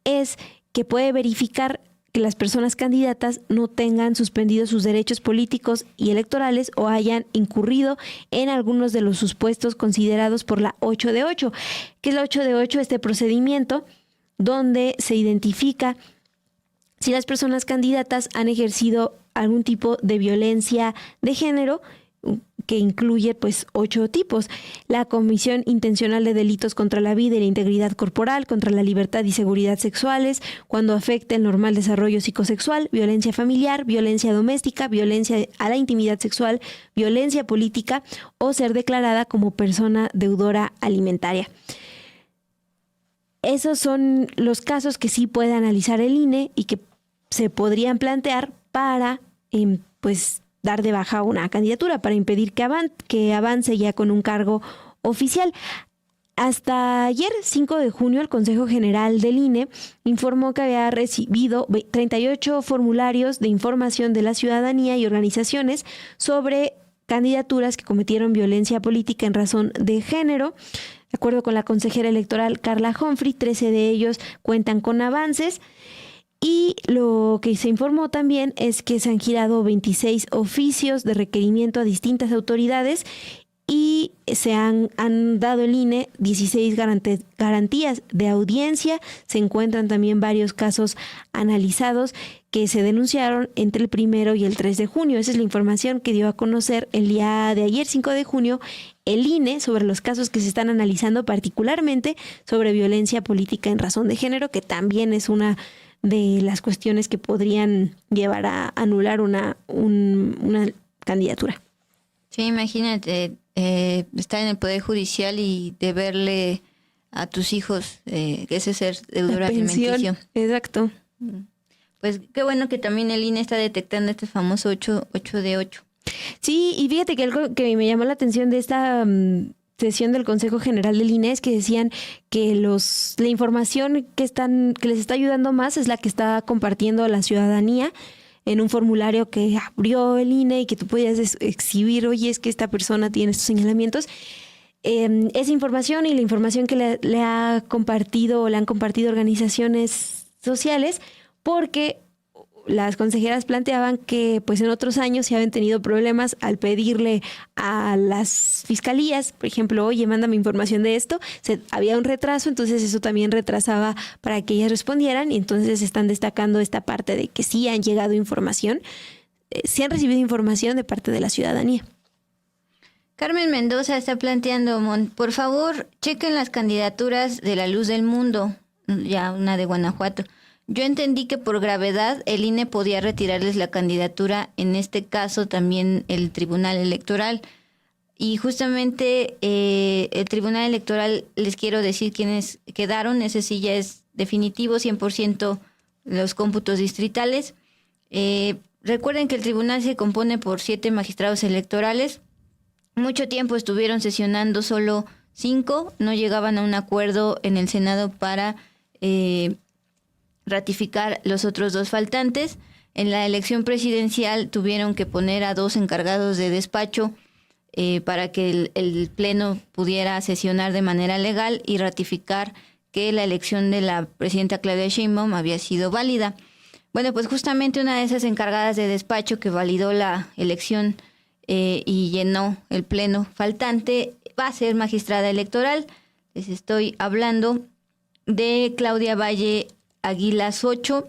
es que puede verificar que las personas candidatas no tengan suspendidos sus derechos políticos y electorales o hayan incurrido en algunos de los supuestos considerados por la 8 de 8. ¿Qué es la 8 de 8? Este procedimiento donde se identifica si las personas candidatas han ejercido algún tipo de violencia de género, que incluye 8 tipos: la comisión intencional de delitos contra la vida y la integridad corporal, contra la libertad y seguridad sexuales, cuando afecte el normal desarrollo psicosexual, violencia familiar, violencia doméstica, violencia a la intimidad sexual, violencia política o ser declarada como persona deudora alimentaria. Esos son los casos que sí puede analizar el INE y que se podrían plantear para dar de baja una candidatura, para impedir que avance ya con un cargo oficial. Hasta ayer, 5 de junio, el Consejo General del INE informó que había recibido 38 formularios de información de la ciudadanía y organizaciones sobre candidaturas que cometieron violencia política en razón de género. De acuerdo con la consejera electoral Carla Humphrey, 13 de ellos cuentan con avances. Y lo que se informó también es que se han girado 26 oficios de requerimiento a distintas autoridades y se han dado el INE 16 garantías de audiencia. Se encuentran también varios casos analizados que se denunciaron entre el 1 y el 3 de junio. Esa es la información que dio a conocer el día de ayer, 5 de junio, el INE sobre los casos que se están analizando, particularmente sobre violencia política en razón de género, que también es una de las cuestiones que podrían llevar a anular una candidatura. Sí, imagínate estar en el Poder Judicial y deberle a tus hijos ese ser deudor alimenticio. Exacto. Pues qué bueno que también el INE está detectando este famoso 8 de 8. Sí, y fíjate que algo que me llamó la atención de esta sesión del Consejo General del INE es que decían que la información que les está ayudando más es la que está compartiendo la ciudadanía en un formulario que abrió el INE y que tú podías exhibir, oye, es que esta persona tiene estos señalamientos. Esa información y la información que le ha compartido o le han compartido organizaciones sociales, porque las consejeras planteaban que pues en otros años se habían tenido problemas al pedirle a las fiscalías, por ejemplo, oye, mándame información de esto, había un retraso, entonces eso también retrasaba para que ellas respondieran, y entonces están destacando esta parte de que sí han llegado información, sí han recibido información de parte de la ciudadanía. Carmen Mendoza está planteando, por favor, chequen las candidaturas de La Luz del Mundo, ya una de Guanajuato. Yo entendí que por gravedad el INE podía retirarles la candidatura, en este caso también el Tribunal Electoral. Y justamente el Tribunal Electoral, les quiero decir quiénes quedaron, ese sí ya es definitivo, 100% los cómputos distritales. Recuerden que el tribunal se compone por 7 magistrados electorales. Mucho tiempo estuvieron sesionando solo 5, no llegaban a un acuerdo en el Senado para ratificar los otros 2 faltantes. En la elección presidencial tuvieron que poner a 2 encargados de despacho para que el Pleno pudiera sesionar de manera legal y ratificar que la elección de la presidenta Claudia Sheinbaum había sido válida. Bueno, pues justamente una de esas encargadas de despacho que validó la elección y llenó el Pleno faltante va a ser magistrada electoral. Les estoy hablando de Claudia Valle Aguilas 8,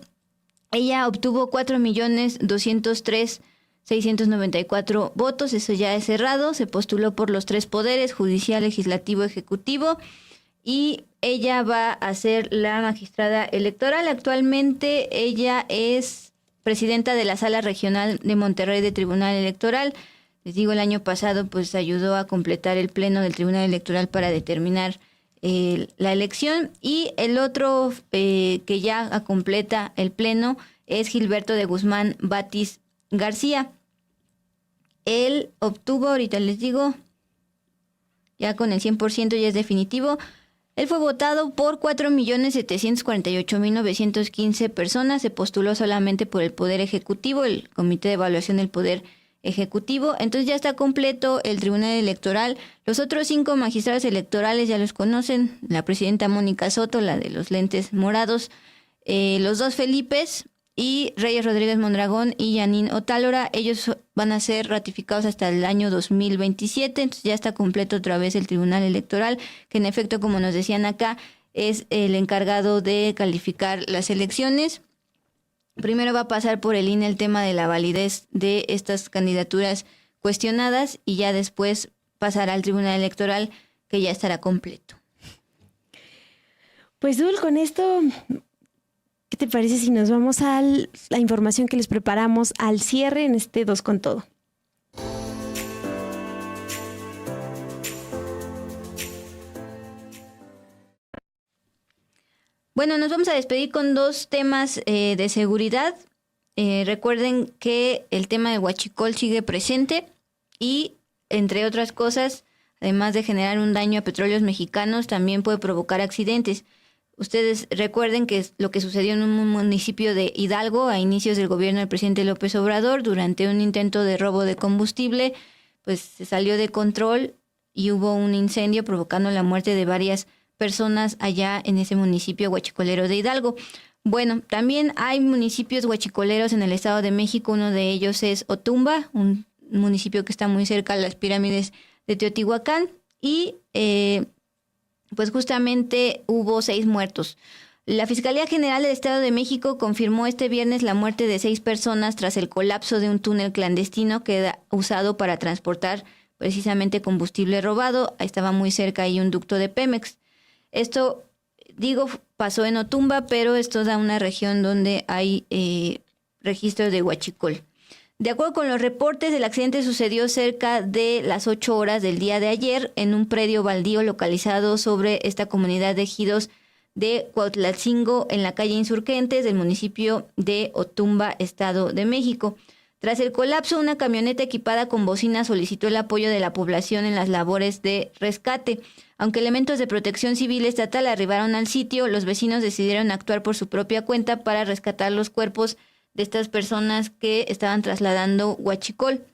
ella obtuvo 4.203.694 votos, eso ya es cerrado, se postuló por los 3 poderes, judicial, legislativo, ejecutivo, y ella va a ser la magistrada electoral. Actualmente ella es presidenta de la Sala Regional de Monterrey de Tribunal Electoral. Les digo, el año pasado pues ayudó a completar el pleno del Tribunal Electoral para determinar la elección, y el otro que ya completa el pleno es Gilberto de Guzmán Batis García. Él obtuvo, ahorita les digo, ya con el 100% ya es definitivo, él fue votado por 4.748.915 personas, se postuló solamente por el Poder Ejecutivo, el Comité de Evaluación del Poder Ejecutivo. Entonces ya está completo el Tribunal Electoral. Los otros 5 magistrados electorales ya los conocen, la presidenta Mónica Soto, la de los lentes morados, los 2 Felipes y Reyes Rodríguez Mondragón y Yanin Otálora. Ellos van a ser ratificados hasta el año 2027, entonces ya está completo otra vez el Tribunal Electoral, que en efecto, como nos decían acá, es el encargado de calificar las elecciones. Primero va a pasar por el INE el tema de la validez de estas candidaturas cuestionadas y ya después pasará al Tribunal Electoral, que ya estará completo. Pues Dul, con esto, ¿qué te parece si nos vamos a la información que les preparamos al cierre en este 2 con Todo? Bueno, nos vamos a despedir con 2 temas de seguridad. Recuerden que el tema del huachicol sigue presente y, entre otras cosas, además de generar un daño a petróleos mexicanos, también puede provocar accidentes. Ustedes recuerden que lo que sucedió en un municipio de Hidalgo a inicios del gobierno del presidente López Obrador, durante un intento de robo de combustible, pues se salió de control y hubo un incendio provocando la muerte de varias personas allá en ese municipio huachicolero de Hidalgo. Bueno, también hay municipios huachicoleros en el Estado de México. Uno de ellos es Otumba, un municipio que está muy cerca a las pirámides de Teotihuacán y pues justamente hubo 6 muertos. La Fiscalía General del Estado de México confirmó este viernes la muerte de 6 personas tras el colapso de un túnel clandestino que era usado para transportar precisamente combustible robado. Estaba muy cerca ahí un ducto de Pemex. Esto, pasó en Otumba, pero es toda una región donde hay registros de huachicol. De acuerdo con los reportes, el accidente sucedió cerca de las 8 horas del día de ayer en un predio baldío localizado sobre esta comunidad de ejidos de Cuautlatcingo en la calle Insurgentes del municipio de Otumba, Estado de México. Tras el colapso, una camioneta equipada con bocina solicitó el apoyo de la población en las labores de rescate. Aunque elementos de Protección Civil Estatal arribaron al sitio, los vecinos decidieron actuar por su propia cuenta para rescatar los cuerpos de estas personas que estaban trasladando huachicol.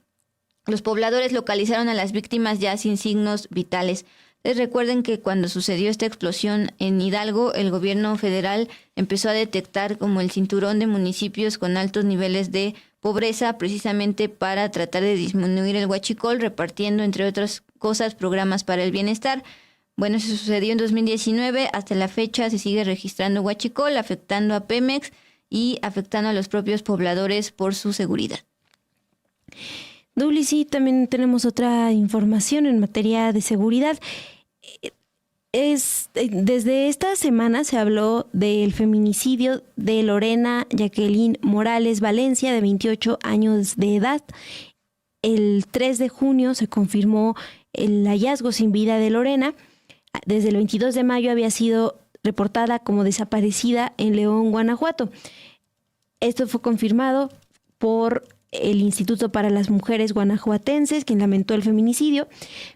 Los pobladores localizaron a las víctimas ya sin signos vitales. Les recuerden que cuando sucedió esta explosión en Hidalgo, el gobierno federal empezó a detectar como el cinturón de municipios con altos niveles de pobreza, precisamente para tratar de disminuir el huachicol, repartiendo, entre otras cosas, programas para el bienestar. Bueno, eso sucedió en 2019. Hasta la fecha se sigue registrando huachicol, afectando a Pemex y afectando a los propios pobladores por su seguridad. Dougly, sí, también tenemos otra información en materia de seguridad. Desde esta semana se habló del feminicidio de Lorena Jacqueline Morales Valencia, de 28 años de edad. El 3 de junio se confirmó el hallazgo sin vida de Lorena. Desde el 22 de mayo había sido reportada como desaparecida en León, Guanajuato. Esto fue confirmado por el Instituto para las Mujeres Guanajuatenses, quien lamentó el feminicidio,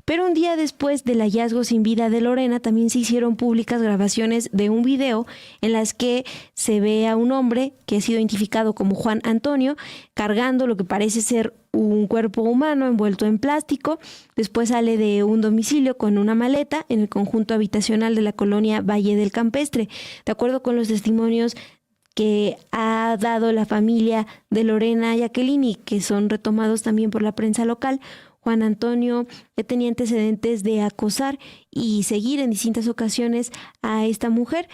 pero un día después del hallazgo sin vida de Lorena también se hicieron públicas grabaciones de un video en las que se ve a un hombre que ha sido identificado como Juan Antonio cargando lo que parece ser un cuerpo humano envuelto en plástico. Después sale de un domicilio con una maleta en el conjunto habitacional de la colonia Valle del Campestre. De acuerdo con los testimonios que ha dado la familia de Lorena Jacqueline y que son retomados también por la prensa local, Juan Antonio ya tenía antecedentes de acosar y seguir en distintas ocasiones a esta mujer,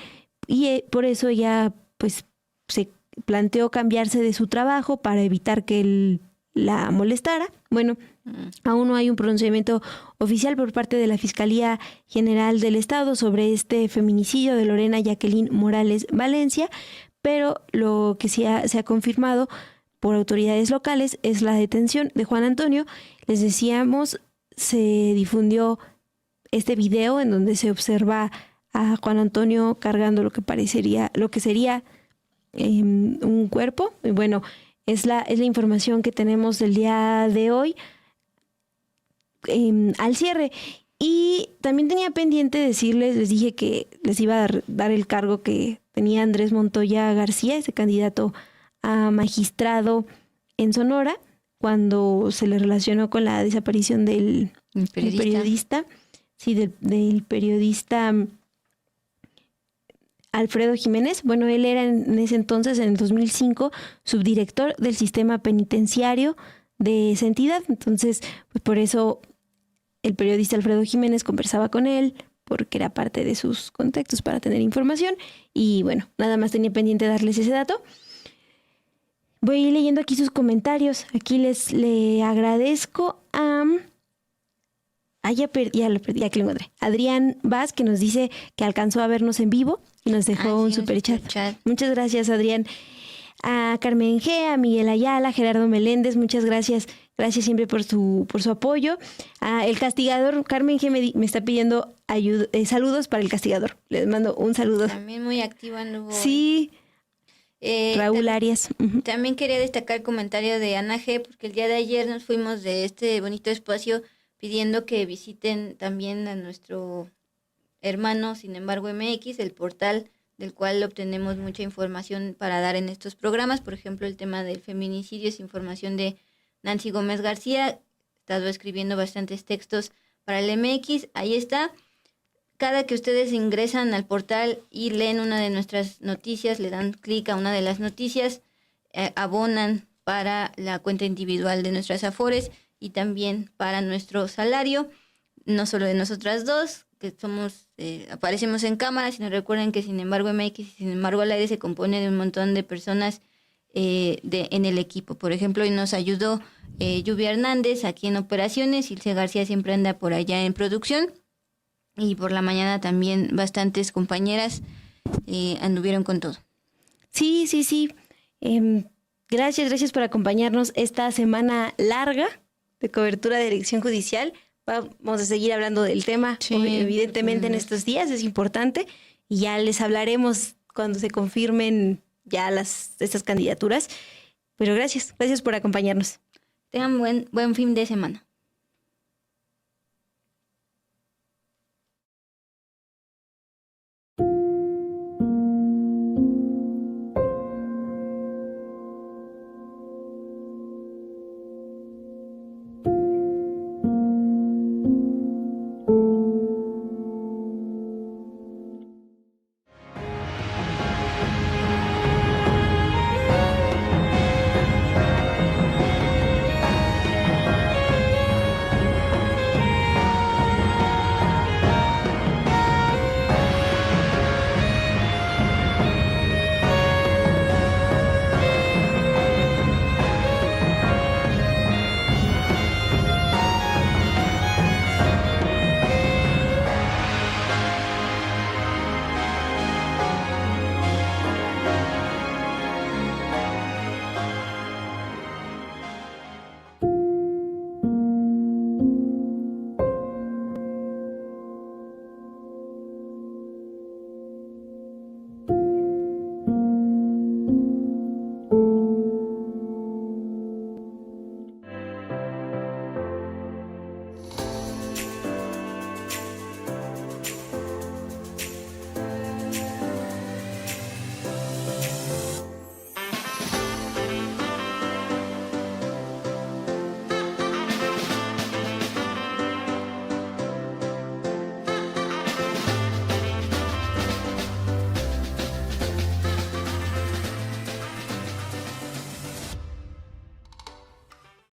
y por eso ya pues se planteó cambiarse de su trabajo para evitar que él la molestara. Bueno, aún no hay un pronunciamiento oficial por parte de la Fiscalía General del Estado sobre este feminicidio de Lorena Jacqueline Morales Valencia, pero lo que sí se ha confirmado por autoridades locales es la detención de Juan Antonio. Les decíamos, se difundió este video en donde se observa a Juan Antonio cargando lo que sería un cuerpo. Y bueno, es la información que tenemos del día de hoy al cierre. Y también tenía pendiente decirles, les dije que les iba a dar el cargo que tenía Andrés Montoya García, ese candidato a magistrado en Sonora, cuando se le relacionó con la desaparición del periodista. Sí, del periodista Alfredo Jiménez. Bueno, él era en ese entonces, en el 2005, subdirector del sistema penitenciario de esa entidad. Entonces, pues por eso el periodista Alfredo Jiménez conversaba con él, porque era parte de sus contactos para tener información. Y bueno, nada más tenía pendiente darles ese dato. Voy leyendo aquí sus comentarios. Aquí le agradezco a... ya lo perdí, ya que lo encontré. Adrián Vaz, que nos dice que alcanzó a vernos en vivo y nos dejó un superchat. Muchas gracias, Adrián. A Carmen G, a Miguel Ayala, Gerardo Meléndez, muchas gracias. Gracias siempre por su apoyo. El castigador, Carmen G me está pidiendo saludos para el castigador. Les mando un saludo. También muy activa anduvo. Sí. Raúl Arias. También quería destacar el comentario de Ana G, porque el día de ayer nos fuimos de este bonito espacio pidiendo que visiten también a nuestro hermano, Sin embargo MX, el portal del cual obtenemos mucha información para dar en estos programas. Por ejemplo, el tema del feminicidio es información de Nancy Gómez García. He estado escribiendo bastantes textos para el MX. Ahí está. Cada que ustedes ingresan al portal y leen una de nuestras noticias, le dan clic a una de las noticias, abonan para la cuenta individual de nuestras Afores y también para nuestro salario. no solo de nosotras dos, que somos aparecemos en cámara, sino recuerden que Sin embargo MX y Sin embargo al aire se compone de un montón de personas en el equipo. Por ejemplo, hoy nos ayudó Lluvia Hernández aquí en operaciones, Ilse García siempre anda por allá en producción, y por la mañana también bastantes compañeras anduvieron con todo. Sí. Gracias por acompañarnos esta semana larga de cobertura de elección judicial. Vamos a seguir hablando del tema, Sí, evidentemente en estos días, es importante, y ya les hablaremos cuando se confirmen ya estas candidaturas. Pero gracias por acompañarnos. Tengan buen fin de semana.